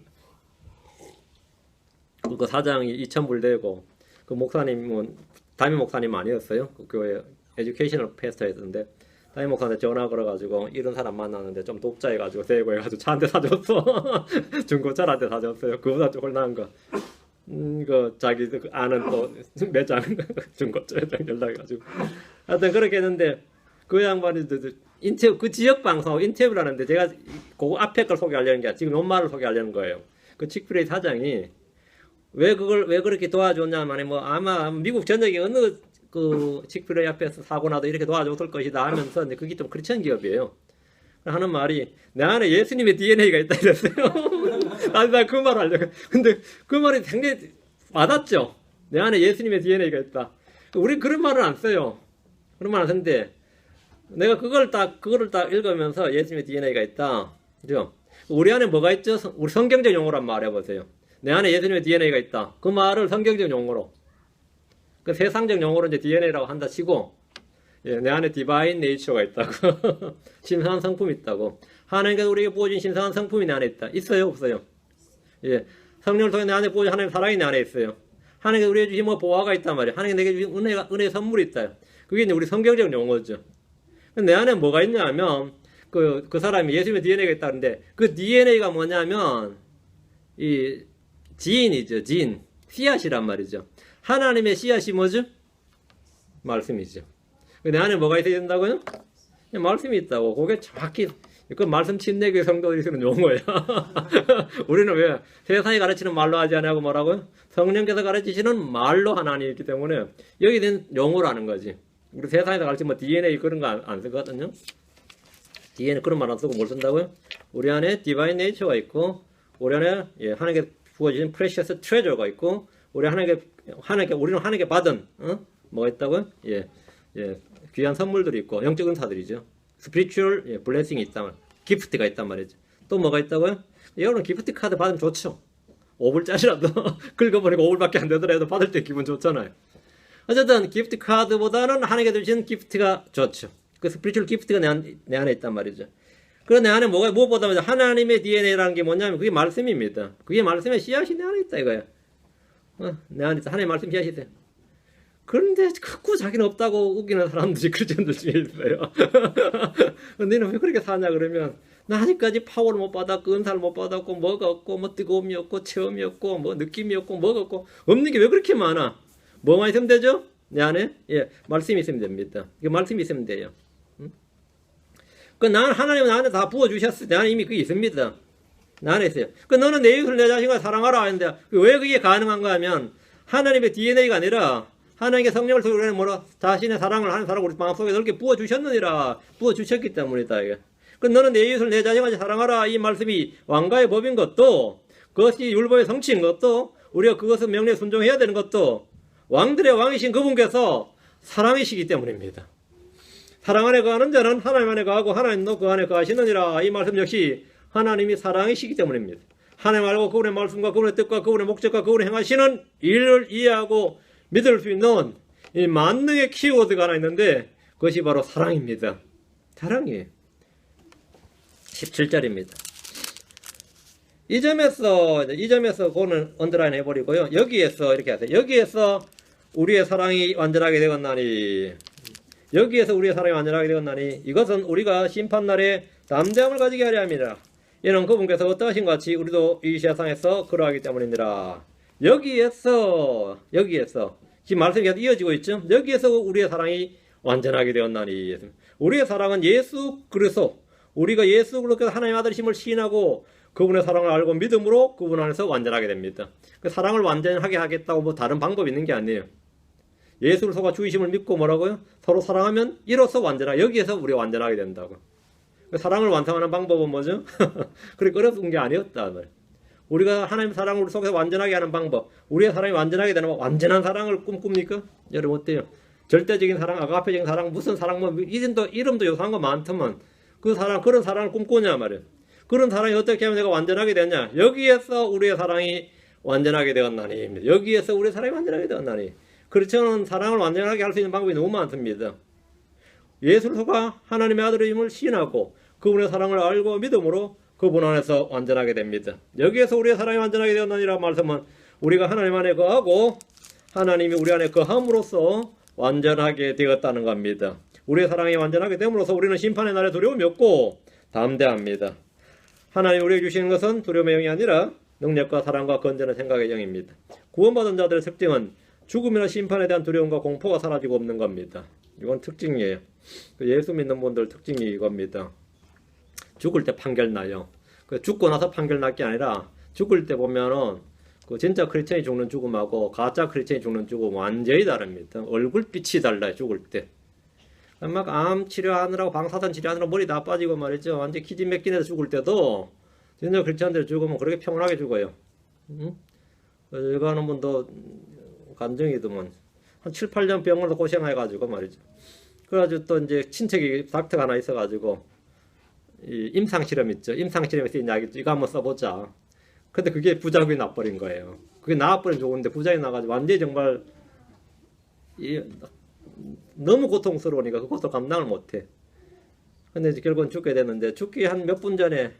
그 사장이 2,000불 내고 그 목사님은 담임 목사님 아니었어요. 그 교회 에듀케이셔널 패스터였는데 담임 목사한테 전화 걸어가지고 이런 사람 만났는데 좀 독자해가지고 대고 해가지고 차 한 대 사줬어. 중고차한테 사줬어요. 그보다 좀 홀나은 거. 그 자기 아는 또 매장 중고차 매장 연락해가지고 하여튼 그렇게 했는데 그 양반이 인터뷰 그 지역 방송 인터뷰를 하는데 제가 그 앞에 걸 소개하려는 게 지금 엄마를 소개하려는 거예요. 그 칙플레이 사장이 왜 그렇게 도와줬냐면 뭐 아마 미국 전역에 어느 그 칙플레이 앞에서 사고 나도 이렇게 도와줬을 것이다 하면서 그게 좀 크리스천 기업이에요. 하는 말이 내 안에 예수님의 DNA가 있다 이랬어요. 나 그 말 하려고. 근데 그 말이 굉장히 와닿죠. 내 안에 예수님의 DNA가 있다. 우리 그런 말은 안 써요. 그런 말 안 쓰는데 내가 그거를 딱 읽으면서 예수님의 DNA가 있다. 그죠? 우리 안에 뭐가 있죠? 우리 성경적 용어로 한번 말해보세요. 내 안에 예수님의 DNA가 있다. 그 말을 성경적 용어로. 그 세상적 용어로 이제 DNA라고 한다 치고, 예, 내 안에 디바인 네이처가 있다고. 신성한 성품이 있다고. 하나님께서 우리에게 부어준 신성한 성품이 내 안에 있다. 있어요? 없어요? 예. 성령을 통해 내 안에 부어져 하나님의 사랑이 내 안에 있어요. 하나님께서 우리에게 주신 뭐 보화가 있단 말이에요. 하나님께 내게 주신 은혜의 선물이 있다. 그게 이제 우리 성경적 용어죠. 내 안에 뭐가 있냐 하면, 그 사람이 예수님의 DNA가 있다는데, 그 DNA가 뭐냐면, 이 지인이죠, 지인. 씨앗이란 말이죠. 하나님의 씨앗이 뭐죠? 말씀이죠. 내 안에 뭐가 있어야 된다고요? 말씀이 있다고. 그게 정확히, 그 말씀 침례교회 성도들이 쓰는 용어야. 우리는 왜 세상이 가르치는 말로 하지 않냐고 뭐라고요? 성령께서 가르치시는 말로 하나님이 있기 때문에 여기 된 용어라는 거지. 우리 세상에서 가르치는 뭐 DNA 그런 거 안 쓰거든요. DNA 그런 말 안 쓰고 뭘 쓴다고요? 우리 안에 디바인 네이처가 있고, 우리 안에 하나님께 부어주신 프레셔스 트레저가 있고, 우리는 하나님께 받은 뭐가 있다고요? 귀한 선물들이 있고 영적 은사들이죠. 스피리추얼 블레싱이 있단 말이에요. 기프트가 있단 말이죠. 또 뭐가 있다고요? 여러분 기프트 카드 받으면 좋죠. 5불짜리라도 긁어버리고 5불밖에 안 되더라도 받을 때 기분 좋잖아요. 어쨌든 기프트 카드보다는 하나님께 주신 기프트가 좋죠. 그 스피리추얼 기프트가 내 안에 있단 말이죠. 그럼 내 안에 무엇보다 하나님의 DNA라는 게 뭐냐면 그게 말씀입니다. 그게 말씀의 씨앗이 내 안에 있다 이거야. 내 안에 있다. 하나님의 말씀 씨앗이 있어요. 그런데 자꾸 자기는 없다고 우기는 사람들이 크리스천들 중에 있어요. 너는 왜 그렇게 사냐 그러면 나 아직까지 파워를 못 받았고 은사를 못 받았고 뭐가 없고 뭐 뜨거움이 없고 체험이 없고 뭐 느낌이 없고 뭐가 없고 없는 게 왜 그렇게 많아? 뭐만 있으면 되죠? 내 안에 말씀이 있으면 됩니다. 이게 말씀이 있으면 돼요. 그 나는 하나님은 나한테 다 부어주셨어. 내 안에 이미 그게 있습니다. 나 안에 있어요. 그 너는 내 이웃을 내 자신과 사랑하라 하는데 왜 그게 가능한가 하면 하나님의 DNA가 아니라 하나님께 성령을 통해 자신의 사랑을 하는 사랑을 우리 마음속에 넓게 부어주셨느니라. 부어주셨기 때문이다. 이게. 그 너는 내 이웃을 내 자신과 사랑하라. 이 말씀이 왕가의 법인 것도 그것이 율법의 성취인 것도 우리가 그것을 명령에 순종해야 되는 것도 왕들의 왕이신 그분께서 사랑이시기 때문입니다. 사랑 안에 거하는 자는 하나님 안에 거하고 하나님도 그 안에 거하시느니라. 이 말씀 역시 하나님이 사랑이시기 때문입니다. 하나님 알고 그분의 말씀과 그분의 뜻과 그분의 목적과 그분의 행하시는 일을 이해하고 믿을 수 있는 이 만능의 키워드가 하나 있는데 그것이 바로 사랑입니다. 사랑이에요. 17절입니다. 이 점에서 그거는 언더라인 해버리고요. 여기에서 이렇게 하세요. 여기에서 우리의 사랑이 완전하게 되었나니 여기에서 우리의 사랑이 완전하게 되었나니 이것은 우리가 심판날에 담대함을 가지게 하려 함이라. 이는 그분께서 어떠하신 같이 우리도 이 세상에서 그러하기 때문이니라. 여기에서 지금 말씀이 계속 이어지고 있죠. 여기에서 우리의 사랑이 완전하게 되었나니 우리의 사랑은 예수 그리스도 우리가 예수 그리스도 하나님의 아들이심을 시인하고 그분의 사랑을 알고 믿음으로 그분 안에서 완전하게 됩니다. 그 사랑을 완전하게 하겠다고 뭐 다른 방법이 있는 게 아니에요. 예수를 속아 주이심을 믿고 뭐라고요? 서로 사랑하면 이로써 완전하게 여기에서 우리가 완전하게 된다고. 사랑을 완성하는 방법은 뭐죠? 그렇게 어려운 게 아니었다. 우리가 하나님의 사랑을 우리 속에서 완전하게 하는 방법, 우리의 사랑이 완전하게 되는 완전한 사랑을 꿈꿉니까? 여러분 어때요? 절대적인 사랑, 아가페적인 사랑, 무슨 사랑, 뭐 이름도 요사한 거 많더만 그 사랑, 그런 사랑을 꿈꾸냐 말이에요. 그런 사랑이 어떻게 하면 내가 완전하게 되냐? 여기에서 우리의 사랑이 완전하게 되었나니. 여기에서 우리의 사랑이 완전하게 되었나니. 그렇지 않은 사랑을 완전하게 할 수 있는 방법이 너무 많습니다. 예수를 속아 하나님의 아들임을 시인하고 그분의 사랑을 알고 믿음으로 그분 안에서 완전하게 됩니다. 여기에서 우리의 사랑이 완전하게 되었느니라 말씀은 우리가 하나님 안에 거하고 하나님이 우리 안에 거함으로써 완전하게 되었다는 겁니다. 우리의 사랑이 완전하게 됨으로써 우리는 심판의 날에 두려움이 없고 담대합니다. 하나님이 우리에게 주시는 것은 두려움의 영이 아니라 능력과 사랑과 건전한 생각의 영입니다. 구원받은 자들의 특징은 죽음이나 심판에 대한 두려움과 공포가 사라지고 없는 겁니다. 이건 특징이에요. 예수 믿는 분들 특징이 이겁니다. 죽을 때 판결 나요. 죽고 나서 판결 날 게 아니라 죽을 때 보면은 그 진짜 크리스천이 죽는 죽음하고 가짜 크리스천이 죽는 죽음 완전히 다릅니다. 얼굴빛이 달라요. 죽을 때. 막 암 치료하느라고 방사선 치료하느라고 머리 다 빠지고 말이죠. 완전 기진 맥긴해서 죽을 때도 진짜 크리스천들 죽으면 그렇게 평온하게 죽어요. 이거 하는 분도 간증이더만 한 7, 8년 병원에서 고생해가지고 말이죠. 그래가지고 또 이제 친척이 닥터가 하나 있어가지고 이 임상실험 있죠. 임상실험에 쓰인 약 있죠. 이거 한번 써보자. 근데 그게 부작용이 나버린 거예요. 그게 나와버리면 좋은데 부작용이 나가지고 완전히 정말 너무 고통스러우니까 그것도 감당을 못해. 근데 이제 결국은 죽게 됐는데 죽기 한 몇 분 전에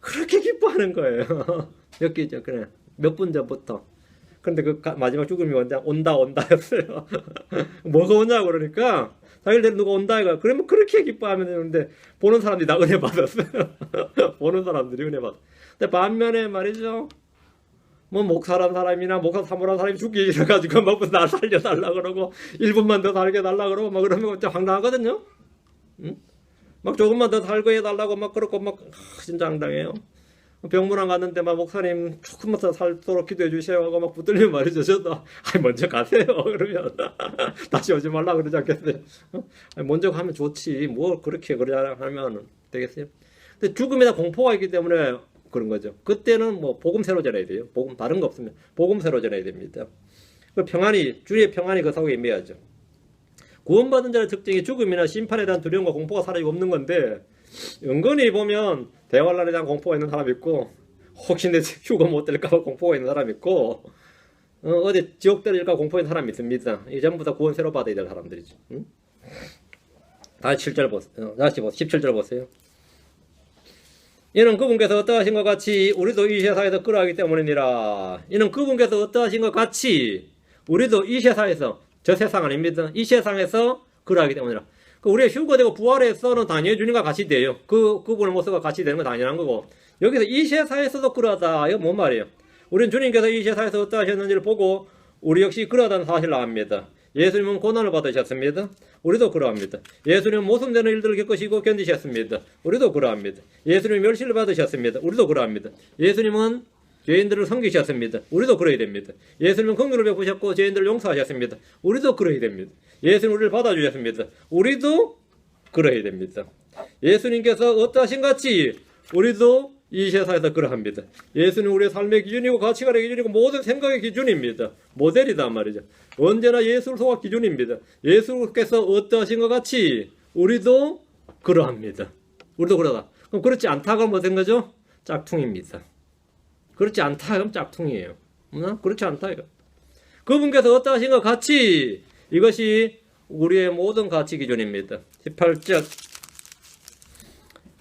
그렇게 기뻐하는 거예요. 몇 개죠. 그래. 몇 분 전부터. 근데 그 마지막 죽음이 온다였어요. 뭐가 오냐고 그러니까 자기들 누가 온다 이거. 그러면 그렇게 기뻐하면 되는데 보는 사람들이 다 은혜 받았어요. 보는 사람들이 은혜 받았어요. 근데 반면에 말이죠. 뭐 목사란 사람이나 목사 사모란 사람이 죽기 싫어가지고 막 날 살려달라 그러고 1분만 더 살게 달라 그러고 막 그러면 진짜 황당하거든요. 응? 막 조금만 더 살고 해달라고 막 그렇고 막 진짜 황당해요. 병문안 갔는데 막 목사님 조금만 더 살도록 기도해 주세요 하고 막 붙들리면 말이죠. 저도 먼저 가세요 그러면 다시 오지 말라 그러지 않겠어요? 먼저 가면 좋지 뭐 그렇게 그러자 하면 되겠어요? 근데 죽음에다 공포가 있기 때문에 그런 거죠. 그때는 뭐 복음새로 전해야 돼요. 복음 다른 거 없으면 복음새로 전해야 됩니다. 그 평안이 주의 평안이 그 사고에 임해야죠. 구원받은 자의 특징이 죽음이나 심판에 대한 두려움과 공포가 사라지고 없는 건데 은근히 보면 대환란에 대한 공포가 있는 사람 있고 혹시 내 휴가 못 될까 공포가 있는 사람 있고 어디 지옥 떨어질까 공포 있는 사람이 있습니다. 이 전부 다 구원새로 받아야 될 사람들이죠. 응? 다시 7절 보세요. 다시 17절 보세요. 이는 그분께서 어떠하신 것 같이 우리도 이 세상에서 그러하기 때문이니라. 이는 그분께서 어떠하신 것 같이 우리도 이 세상에서 저 세상 아닙니다. 이 세상에서 그러하기 때문이라. 우리가 휴거되고 부활해서는 당연히 주님과 같이 돼요. 그분의 모습과 같이 되는 건 당연한 거고 여기서 이 세상에서도 그러하다. 이거 뭔 말이에요? 우리는 주님께서 이 세상에서 어떠하셨는지를 보고 우리 역시 그러하다는 사실을 압니다. 예수님은 고난을 받으셨습니다. 우리도 그러합니다. 예수님은 모순되는 일들을 겪으시고 견디셨습니다. 우리도 그러합니다. 예수님은 멸시를 받으셨습니다. 우리도 그러합니다. 예수님은 죄인들을 섬기셨습니다. 우리도 그러야 됩니다. 예수님은 긍휼을 베푸셨고 죄인들을 용서하셨습니다. 우리도 그러야 됩니다. 예수님 우리를 받아주셨습니다. 우리도 그러야 됩니다. 예수님께서 어떠하신 같이 우리도 이 세상에서 그러합니다. 예수는 우리의 삶의 기준이고 가치관의 기준이고 모든 생각의 기준입니다. 모델이다 말이죠. 언제나 예수를 소화 기준입니다. 예수께서 어떠하신 것 같이 우리도 그러합니다. 우리도 그러다. 그럼 그렇지 않다 그러면 어떤 거죠? 짝퉁입니다. 그렇지 않다 그러면 짝퉁이에요. 그렇지 않다 이거. 그분께서 어떠하신 것 같이 이것이 우리의 모든 가치 기준입니다. 18절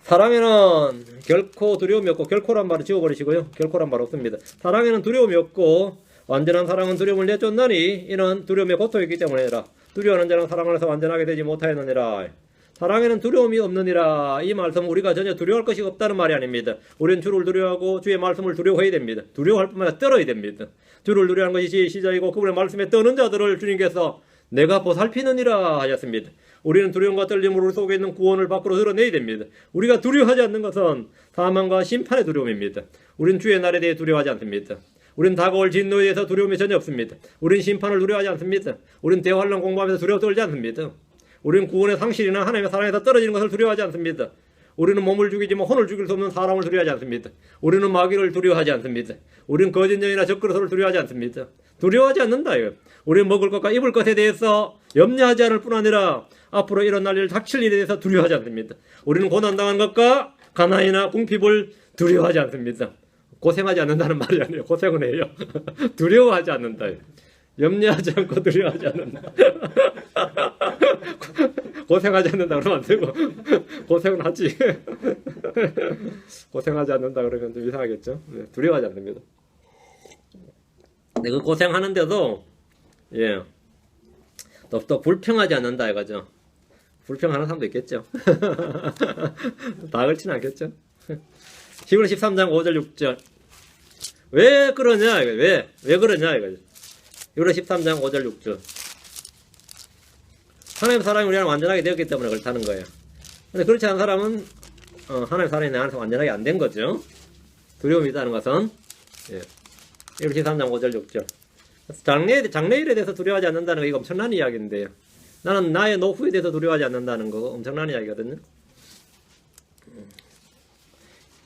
사랑에는 결코 두려움이 없고 결코란 말을 지워버리시고요. 결코란 말 없습니다. 사랑에는 두려움이 없고 완전한 사랑은 두려움을 내쫓나니 이는 두려움의 고통이기 때문이라. 두려워하는 자는 사랑 안에서 완전하게 되지 못하였느니라. 사랑에는 두려움이 없느니라. 이 말씀은 우리가 전혀 두려워할 것이 없다는 말이 아닙니다. 우리는 주를 두려워하고 주의 말씀을 두려워해야 됩니다. 두려워할 뿐만 아니라 떨어야 됩니다. 주를 두려워하는 것이 지혜의 시작이고 그분의 말씀에 떠는 자들을 주님께서 내가 보살피느니라 하셨습니다. 우리는 두려움과 떨림으로 우리 속에 있는 구원을 밖으로 드러내야 됩니다. 우리가 두려워하지 않는 것은 사망과 심판의 두려움입니다. 우리는 주의 날에 대해 두려워하지 않습니다. 우리는 다가올 진노에 대해서 두려움이 전혀 없습니다. 우리는 심판을 두려워하지 않습니다. 우리는 대환란 공부하면서 두려워 떨지 않습니다. 우리는 구원의 상실이나 하나님의 사랑에서 떨어지는 것을 두려워하지 않습니다. 우리는 몸을 죽이지만 혼을 죽일 수 없는 사람을 두려워하지 않습니다. 우리는 마귀를 두려워하지 않습니다. 우리는 거짓년이나 적그리스도를 두려워하지 않습니다. 두려워하지 않는다 이거. 우리는 먹을 것과 입을 것에 대해서 염려하지 않을 뿐 아니라 앞으로 일어날 일 닥칠 일에 대해서 두려워하지 않습니다. 우리는 고난당한 것과 가난이나 궁핍을 두려워하지 않습니다. 고생하지 않는다는 말이 아니에요. 고생은 해요. 두려워하지 않는다. 염려하지 않고 두려워하지 않는다. 고생하지 않는다 그러면 안 되고 고생은 하지. 고생하지 않는다 그러면 좀 이상하겠죠. 네, 두려워하지 않습니다. 근데 그 고생하는데도 또 불평하지 않는다 이거죠. 불평하는 사람도 있겠죠. 다 그렇지는 않겠죠. 히브리 13장 5절 6절 왜 그러냐 이거 왜 그러냐 이거죠. 히브리 13장 5절 6절 하나님 사랑이 우리 안에 완전하게 되었기 때문에 그렇다는 거예요. 근데 그렇지 않은 사람은 하나님 사랑이 내 안에서 완전하게 안 된 거죠. 두려움이 있다는 것은 히브리 13장 5절 6절 장래일에 대해서 두려워하지 않는다는 거 이거 엄청난 이야기인데요. 나는 나의 노후에 대해서 두려워하지 않는다는 거 엄청난 이야기거든요.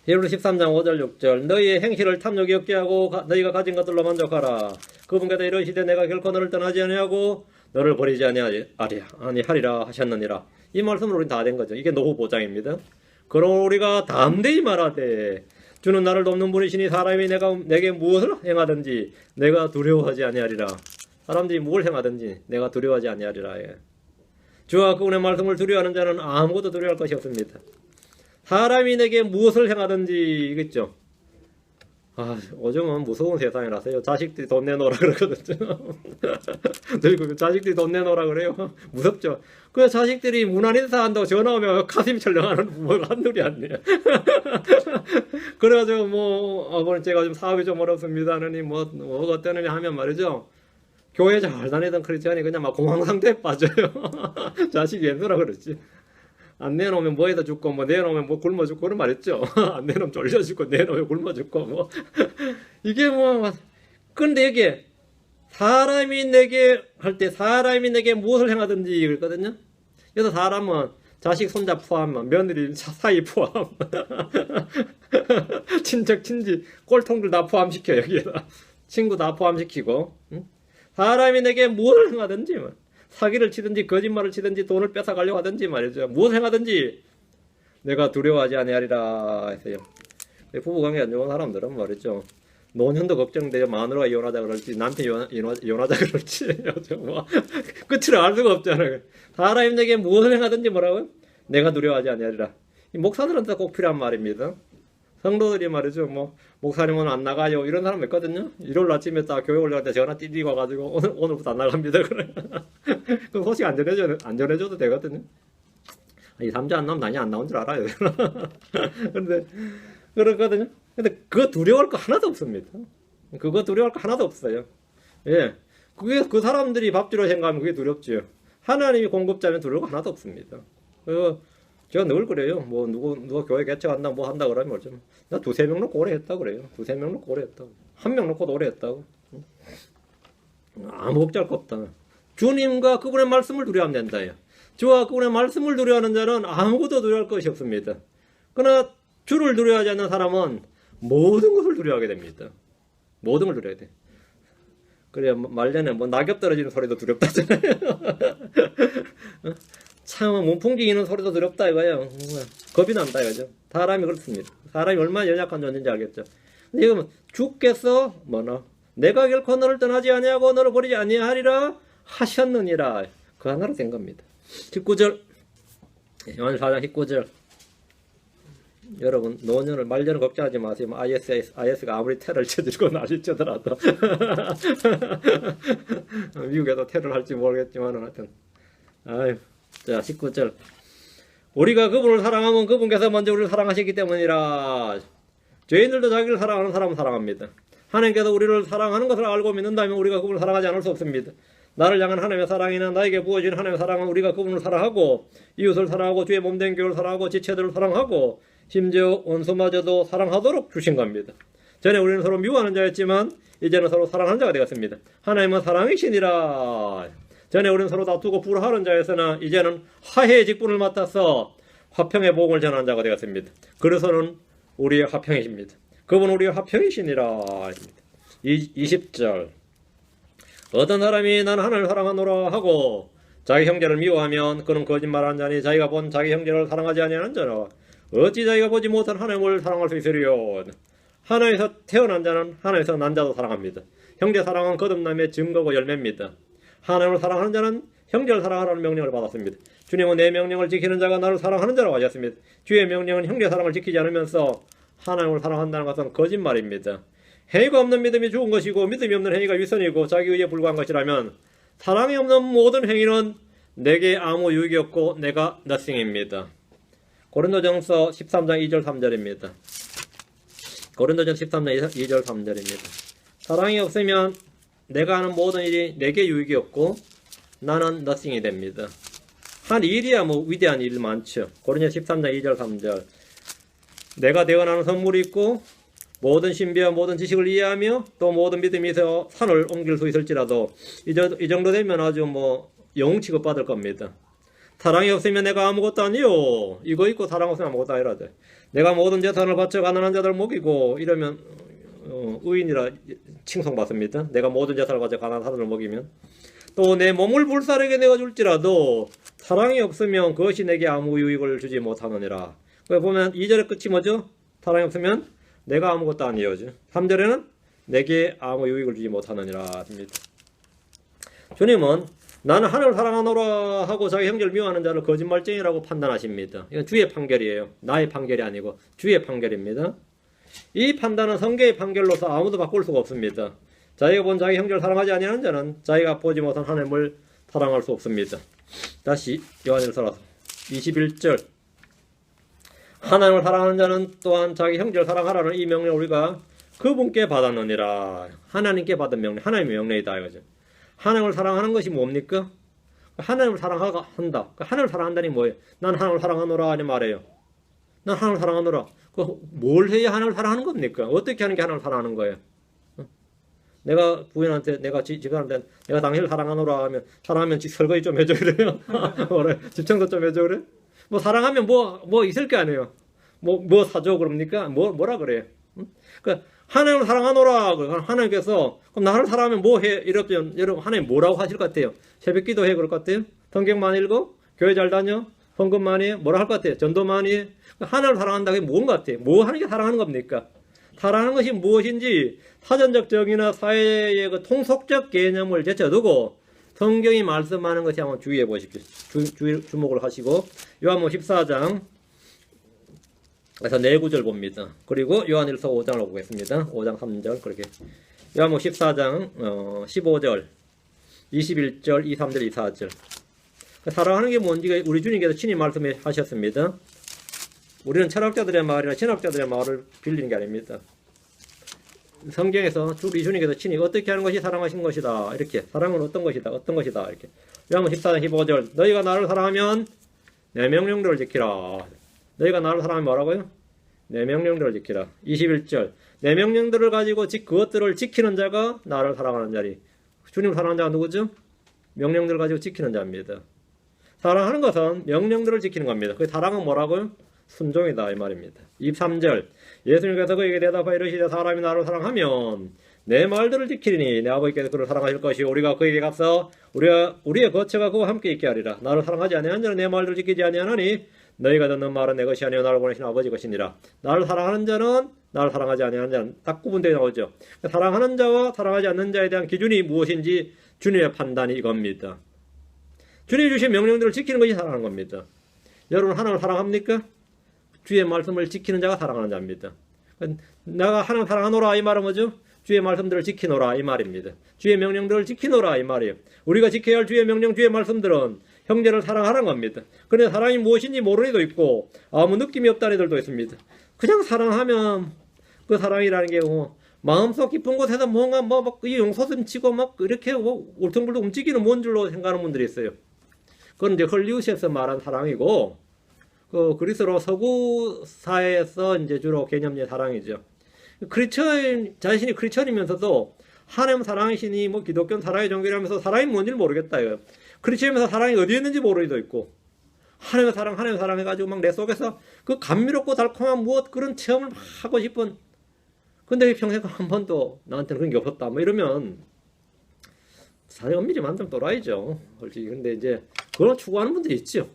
히브리 13장 5절 6절 너희의 행실을 탐욕이 없게 하고 너희가 가진 것들로 만족하라. 그분께서 이르시되 내가 결코 너를 떠나지 아니하고 너를 버리지 아니하리라 하셨느니라. 이 말씀은 우리는 다 된 거죠. 이게 노후 보장입니다. 그러므로 우리가 담대히 말하되 주는 나를 돕는 분이시니 사람이 내게 무엇을 행하든지 내가 두려워하지 아니하리라. 사람들이 뭘 행하든지 내가 두려워하지 아니하리라. 주와 그분의 말씀을 두려워하는 자는 아무것도 두려워할 것이 없습니다. 사람이 내게 무엇을 행하든지 이겠죠. 요즘은 무서운 세상이라서요. 자식들이 돈 내놓으라 그러거든요. 늙고 자식들이 돈 내놓으라 그래요. 무섭죠. 그 자식들이 무난 인사한다고 전화 오면 가슴이 철렁하는 부모가 한둘이 아니에요. 그래가지고 아버님 제가 좀 사업이 좀 어렵습니다. 하느니 뭐가 어떠느냐 하면 말이죠. 교회 잘 다니던 크리스천이 그냥 막 공황 상태에 빠져요. 자식이 옛날라 그렇지. 안 내놓으면 뭐에다 죽고 내놓으면 굶어 죽고 그런 말 있죠. 안 내놓으면 쫄려 죽고 내놓으면 굶어 죽고 이게 근데 이게 사람이 내게 할 때 사람이 내게 무엇을 행하든지 그랬거든요. 그래서 사람은 자식 손자 포함 며느리 사이 포함 친척 친지 꼴통들 다 포함시켜 여기에다 친구 다 포함시키고 사람이 내게 무엇을 행하든지 사기를 치든지 거짓말을 치든지 돈을 뺏어가려고 하든지 말이죠. 무엇을 행하든지 내가 두려워하지 아니하리라 했어요. 부부관계 안 좋은 사람들은 말이죠. 노년도 걱정돼요. 마누라가 이혼하자 그럴지 남편이 이혼하자 그럴지 끝을 알 수가 없잖아요. 사람이 내게 무엇을 행하든지 뭐라고요? 내가 두려워하지 아니하리라. 이 목사들한테 꼭 필요한 말입니다. 성도들이 말이죠. 목사님은 안 나가요. 이런 사람 있거든요. 일요일 아침에 딱 교회 올라갈 때 전화 띠리고 와가지고 오늘부터 안 나갑니다. 그래. 그 소식 안 전해줘도 되거든요. 이 삼자 안 나오면 난이 안 나온 줄 알아요. 근데, 그렇거든요. 근데 그거 두려워할 거 하나도 없습니다. 그거 두려워할 거 하나도 없어요. 예. 그 사람들이 밥주로 생각하면 그게 두렵지요. 하나님이 공급자면 두려울 거 하나도 없습니다. 제가 늘 그래요. 누가 교회 개척한다, 한다 그러면 뭐죠. 나 2-3명 놓고 오래 했다 그래요. 2-3명 놓고 오래 했다고. 1명 놓고도 오래 했다고. 아무 걱정할 거 없다. 주님과 그분의 말씀을 두려워하면 된다. 주와 그분의 말씀을 두려워하는 자는 아무것도 두려워할 것이 없습니다. 그러나 주를 두려워하지 않는 사람은 모든 것을 두려워하게 됩니다. 모든 걸 두려워야 돼. 그래 말년에 낙엽 떨어지는 소리도 두렵다잖아요. 참 문풍지 이는 소리도 두렵다 이거예요. 겁이 난다 이거죠. 사람이 그렇습니다. 사람이 얼마나 연약한 존재인지 알겠죠. 근데 이거 주께서 내가 결코 너를 떠나지 아니하고 너를 버리지 아니하리라 하셨느니라. 그 하나로 된 겁니다. 19절 요한 4장 19절 여러분 노년을 말년을 걱정하지 마세요. IS가 아무리 테러를 쳐들고 난리 쳐더라도 미국에도 테러를 할지 모르겠지만 하여튼 자 19절 우리가 그분을 사랑하면 그분께서 먼저 우리를 사랑하셨기 때문이라. 죄인들도 자기를 사랑하는 사람은 사랑합니다. 하나님께서 우리를 사랑하는 것을 알고 믿는다면 우리가 그분을 사랑하지 않을 수 없습니다. 나를 향한 하나님의 사랑이나 나에게 부어진 하나님의 사랑은 우리가 그분을 사랑하고 이웃을 사랑하고 주의 몸된 교회를 사랑하고 지체들을 사랑하고 심지어 원수마저도 사랑하도록 주신 겁니다. 전에 우리는 서로 미워하는 자였지만 이제는 서로 사랑하는 자가 되었습니다. 하나님은 사랑이시니라. 전에 우리는 서로 다투고 불화하는 자였으나 이제는 화해의 직분을 맡아서 화평의 복음을 전하는 자가 되었습니다. 그래서는 우리의 화평이십니다. 그분은 우리의 화평이시니라. 20절 어떤 사람이 나는 하나님을 사랑하노라 하고 자기 형제를 미워하면 그는 거짓말하는 자니 자기가 본 자기 형제를 사랑하지 아니하는 자라. 어찌 자기가 보지 못한 하나님을 사랑할 수 있으리요. 하나님에서 태어난 자는 하나님에서 난 자도 사랑합니다. 형제 사랑은 거듭남의 증거고 열매입니다. 하나님을 사랑하는 자는 형제를 사랑하라는 명령을 받았습니다. 주님은 내 명령을 지키는 자가 나를 사랑하는 자라고 하셨습니다. 주의 명령은 형제 사랑을 지키지 않으면서 하나님을 사랑한다는 것은 거짓말입니다. 행위가 없는 믿음이 좋은 것이고 믿음이 없는 행위가 위선이고 자기 의에 불과한 것이라면 사랑이 없는 모든 행위는 내게 아무 유익이 없고 내가 nothing입니다. 고린도전서 13장 2절 3절입니다. 고린도전서 13장 2절 3절입니다. 사랑이 없으면 내가 하는 모든 일이 내게 유익이 없고 나는 nothing이 됩니다. 한 일이야 위대한 일 많죠. 고린도전서 13장 2절 3절 내가 대언하는 선물이 있고 모든 신비와 모든 지식을 이해하며 또 모든 믿음이 있어 산을 옮길 수 있을지라도 이 정도 되면 아주 영웅 취급받을 겁니다. 사랑이 없으면 내가 아무것도 아니요. 이거 있고 사랑 없으면 아무것도 아니라죠. 내가 모든 재산을 바쳐 가난한 자들 먹이고 이러면 의인이라 칭송받습니다. 내가 모든 재산을 바쳐 가난한 사람을 먹이면 또 내 몸을 불사르게 내어줄지라도 사랑이 없으면 그것이 내게 아무 유익을 주지 못하느니라. 보면 2절의 끝이 뭐죠? 사랑이 없으면 내가 아무것도 아니요. 3절에는 내게 아무 유익을 주지 못하느니라 합니다. 주님은 나는 하나님을 사랑하노라 하고 자기 형제를 미워하는 자를 거짓말쟁이라고 판단하십니다. 이건 주의 판결이에요. 나의 판결이 아니고 주의 판결입니다. 이 판단은 성경의 판결로서 아무도 바꿀 수가 없습니다. 자기가 본 자기 형제를 사랑하지 아니하는 자는 자기가 보지 못한 하나님을 사랑할 수 없습니다. 다시 요한일서라서 21절 하나님을 사랑하는 자는 또한 자기 형제를 사랑하라는 이 명령을 우리가 그분께 받았느니라. 하나님께 받은 명령, 하나님의 명령이다 이거죠. 하나님을 사랑하는 것이 뭡니까? 하나님을 사랑한다. 하나님을 사랑한다니 뭐예요? 난 하나님을 사랑하노라 하는 말이에요. 난 하나님을 사랑하노라. 뭘 해야 하나님을 사랑하는 겁니까? 어떻게 하는 게 하나님을 사랑하는 거예요? 내가 부인한테, 내가 집사람한테 내가 당신을 사랑하노라 하면, 사랑하면 설거지 좀 해줘 그래요. 뭐래? 집 청소 좀 해줘 그래? 뭐 사랑하면 뭐 있을 게 아니에요. 뭐 사줘 그럽니까? 뭐라 그래요? 그러니까 하나님을 사랑하노라. 하나님께서 그럼 나를 사랑하면 뭐 해? 이러면 여러분 하나님 뭐라고 하실 것 같아요? 새벽 기도해 그럴 것 같아요? 성경 많이 읽어? 교회 잘 다녀? 헌금 많이 해? 뭐라 할 것 같아요? 전도 많이 해? 하나님을 사랑한다는 게 뭔 것 같아요? 뭐 하는 게 사랑하는 겁니까? 사랑하는 것이 무엇인지 사전적 정의나 사회의 그 통속적 개념을 제쳐두고 성경이 말씀하는 것이 한번 주의해 보십시오. 주목을 하시고 요한복음 14장 그래서 네 구절 봅니다. 그리고 요한일서 5장을 보겠습니다. 5장 3절 그렇게 요한복음 14장 15절 21절 23절 24절 사랑하는 게 뭔지 우리 주님께서 친히 말씀하셨습니다. 우리는 철학자들의 말이나 신학자들의 말을 빌리는 게 아닙니다. 성경에서 우리 주님께서 친히 어떻게 하는 것이 사랑하신 것이다. 이렇게 사랑은 어떤 것이다. 이렇게 요한복음 14장 15절 너희가 나를 사랑하면 내 명령들을 지키라. 너희가 나를 사랑하면 뭐라고요? 내 명령들을 지키라. 21절 내 명령들을 가지고 그것들을 지키는 자가 나를 사랑하는 자리. 주님을 사랑하는 자가 누구죠? 명령들을 가지고 지키는 자입니다. 사랑하는 것은 명령들을 지키는 겁니다. 그 사랑은 뭐라고요? 순종이다 이 말입니다. 23절 예수님께서 그에게 대답하여 이르시되 사람이 나를 사랑하면 내 말들을 지키리니 내 아버지께서 그를 사랑하실 것이요 우리가 그에게 가서 우리의 거처가 그와 함께 있게 하리라. 나를 사랑하지 아니하는 자는 내 말들을 지키지 아니하나니 너희가 듣는 말은 내 것이 아니요 나를 보내신 아버지 것이니라. 나를 사랑하는 자는 나를 사랑하지 아니하는 자는 딱 구분되어 나오죠. 사랑하는 자와 사랑하지 않는 자에 대한 기준이 무엇인지 주님의 판단이 이겁니다. 주님이 주신 명령들을 지키는 것이 사랑하는 겁니다. 여러분 하나님을 사랑합니까? 주의 말씀을 지키는 자가 사랑하는 자입니다. 내가 하나님 사랑하노라 이 말은 뭐죠? 주의 말씀들을 지키노라 이 말입니다. 주의 명령들을 지키노라 이 말이에요. 우리가 지켜야 할 주의 명령, 주의 말씀들은 형제를 사랑하라는 겁니다. 그런데 사랑이 무엇인지 모르는 이도 있고 아무 느낌이 없다는 이들도 있습니다. 그냥 사랑하면 그 사랑이라는 게 마음속 깊은 곳에서 뭔가 이 용솟음 치고 막 이렇게 울퉁불퉁 움직이는 뭔 줄로 생각하는 분들이 있어요. 그건 이제 헐리우드에서 말한 사랑이고 그리스로 서구 사회에서 이제 주로 개념의 사랑이죠. 자신이 크리스천이면서도 하나님 사랑이시니 기독교 사랑의 종교라면서 사랑이 뭔지를 모르겠다 이거. 크리스천이면서 사랑이 어디에 있는지 모르는 이도 있고 하나님의 사랑 해가지고 막 내 속에서 그 감미롭고 달콤한 무엇 그런 체험을 막 하고 싶은 근데 평생 한 번도 나한테는 그런 게 없었다 이러면 사실 엄밀히 만들면 또라이죠. 근데 이제 그걸 추구하는 분들이 있죠.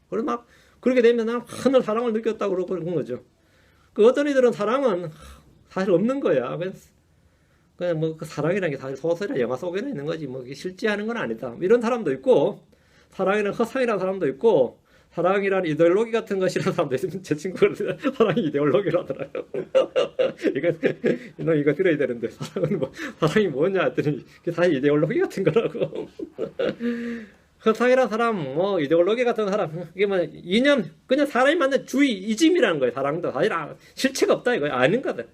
그걸 막 그렇게 되면 나는 하늘 사랑을 느꼈다고 그런 거죠. 어떤 이들은 사랑은 사실 없는 거야. 그냥 그 사랑이라는 게 사실 소설이나 영화 속에는 있는 거지 실제 하는 건 아니다. 이런 사람도 있고 사랑이라는 허상이라는 사람도 있고 사랑이라는 이데올로기 같은 것이라는 사람도 있으면 제 친구가 사랑이 이데올로기라더라고요. 이거 들어야 되는데 사랑이 뭐냐 했더니 사실 이데올로기 같은 거라고. 허상이라는 사람, 이데올로기 같은 사람, 이게 이념, 그냥 사람이 만든 주의, 이즘이라는 거예요. 사랑도. 사실 실체가 없다, 이거. 아닌 거다.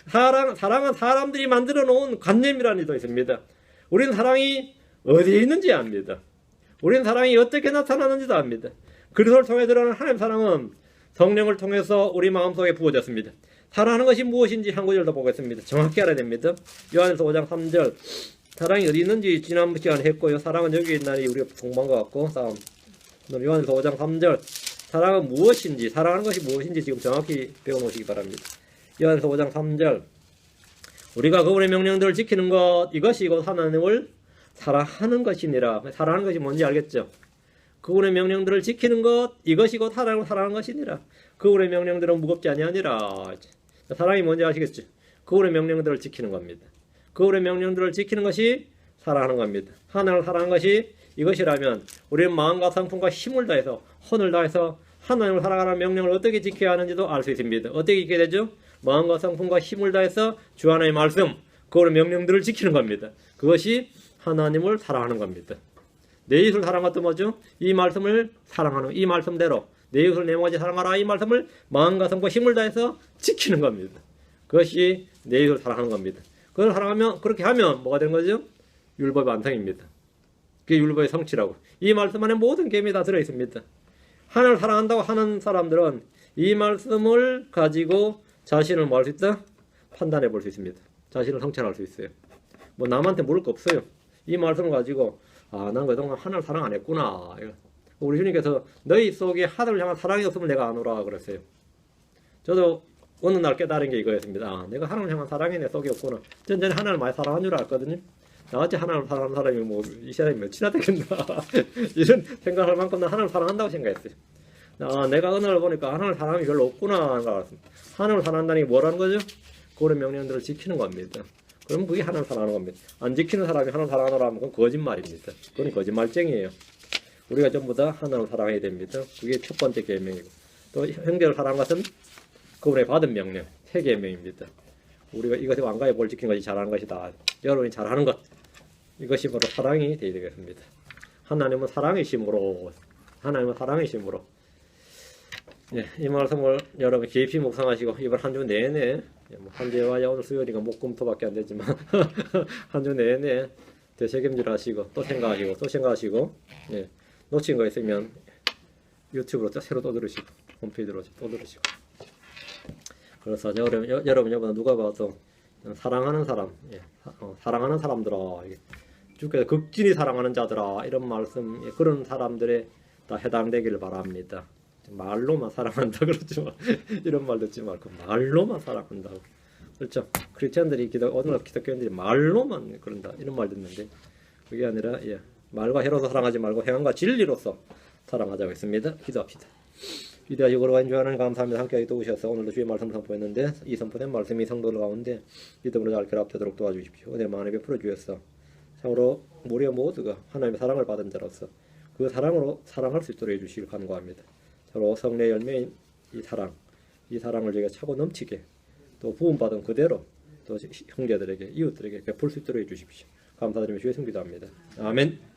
사랑은 사람들이 만들어 놓은 관념이라는 이도 있습니다. 우리는 사랑이 어디에 있는지 압니다. 우리는 사랑이 어떻게 나타나는지도 압니다. 그리스도를 통해 드러나는 하나님의 사랑은 성령을 통해서 우리 마음속에 부어졌습니다. 사랑하는 것이 무엇인지 한 구절 더 보겠습니다. 정확히 알아야 됩니다. 요한일서 5장 3절. 사랑이 어디 있는지 지난 시간에 했고요. 사랑은 여기 있나니 우리가 공부한 것 같고 싸움. 요한일서 5장 3절. 사랑은 무엇인지 사랑하는 것이 무엇인지 지금 정확히 배워놓으시기 바랍니다. 요한일서 5장 3절. 우리가 그분의 명령들을 지키는 것 이것이 곧 하나님을 사랑하는 것이니라. 사랑하는 것이 뭔지 알겠죠? 그분의 명령들을 지키는 것 이것이 곧 하나님을 사랑하는 것이니라. 그분의 명령들은 무겁지 아니하니라. 사랑이 뭔지 아시겠죠? 그분의 명령들을 지키는 겁니다. 그분의 명령들을 지키는 것이 사랑하는 겁니다. 하나님을 사랑하는 것이 이것이라면 우리는 마음과 성품과 힘을 다해서 혼을 다해서 하나님을 사랑하라는 명령을 어떻게 지켜야 하는지도 알 수 있습니다. 어떻게 지켜야 되죠? 마음과 성품과 힘을 다해서 주 하나님의 말씀, 그거는 명령들을 지키는 겁니다. 그것이 하나님을 사랑하는 겁니다. 내 이웃을 사랑하다 뭐죠? 이 말씀을 사랑하는, 이 말씀대로 내 이웃을 내 몸같이 사랑하라, 이 말씀을 마음과 성과 힘을 다해서 지키는 겁니다. 그것이 내 이웃을 사랑하는 겁니다. 그걸 사랑하면, 그렇게 하면 뭐가 되는 거죠? 율법의 완성입니다. 그게 율법의 성취라고. 이 말씀 안에 모든 계명이 다 들어있습니다. 하나님을 사랑한다고 하는 사람들은 이 말씀을 가지고 자신을 뭐 할 수 있다? 판단해 볼 수 있습니다. 자신을 성찰할 수 있어요. 뭐 남한테 물을 거 없어요. 이 말씀을 가지고 난 그동안 하나님을 사랑 안 했구나. 우리 주님께서 너희 속에 하나님을 향한 사랑이 없으면 내가 안 오라 그랬어요. 저도 어느 날 깨달은 게 이거였습니다. 내가 하나님을 향한 사랑이 내 속에 없구나. 전 전에 하나님을 많이 사랑한 줄 알았거든요. 나같이 하나님을 사랑하는 사람이 뭐 이 세상에 몇이나 되겠나. 이런 생각할 만큼 난 하나님을 사랑한다고 생각했어요. 내가 어느 날 보니까 하나님을 사랑함이 별로 없구나 하는 걸 알았습니다. 하나님을 사랑한다는 게 뭐라는 거죠? 그런 명령들을 지키는 겁니다. 그럼 그게 하나님을 사랑하는 겁니다. 안 지키는 사람이 하나님을 사랑하노라 하면 그건 거짓말입니다. 그건 거짓말쟁이에요. 우리가 전부 다 하나님을 사랑해야 됩니다. 그게 첫 번째 계명이고, 또 형제를 사랑하는 것은 그분의 받은 명령, 세 계명입니다. 우리가 이것을 완가히 뭘 지키는 것이 잘하는 것이다. 여러분이 잘하는 것, 이것이 바로 사랑이 되어야 되겠습니다. 하나님은 사랑이심으로, 하나님은 사랑이심으로. 네, 이 말씀을 여러분 깊이 묵상하시고 이번 한 주 내내, 한 주에 와야 오늘 수요일이니까 목금토밖에 안 되지만 한 주 내내 되새김질 하시고 또 생각하시고 또 생각하시고, 예, 놓친 거 있으면 유튜브로 새로 또 들으시고 홈페이지로 또 들으시고. 그래서 여러분 누가 봐도 사랑하는 사람, 예, 사랑하는 사람들아, 주께서 극진히 사랑하는 자들아, 이런 말씀, 예, 그런 사람들에 다 해당되기를 바랍니다. 말로만 사랑한다 그러지 마. 이런 말 듣지 말고 말로만 사랑한다고. 그렇죠? 크리스천들이 오늘 기독교인들이 말로만 그런다 이런 말 듣는데 그게 아니라, 예, 말과 혀로서 사랑하지 말고 행함과 진리로서 사랑하자고 했습니다. 기도합시다. 위대하시고 거룩한 주 하나님 감사합니다. 함께 도우셔서 오늘도 주의 말씀 선포했는데 이 선포된 말씀이 성도들 가운데 믿음으로 잘 결합되도록 도와주십시오. 은혜 많이 베풀어 주셔서 참으로 우리 모두가 하나님의 사랑을 받은 자로서 그 사랑으로 사랑할 수 있도록 해주시길 간구합니다. 서로 성례 열매인 이 사랑을 저희가 차고 넘치게 또 부음받은 그대로 또 형제들에게 이웃들에게 베풀 수 있도록 해주십시오. 감사드리며 주의 성기도합니다. 아멘.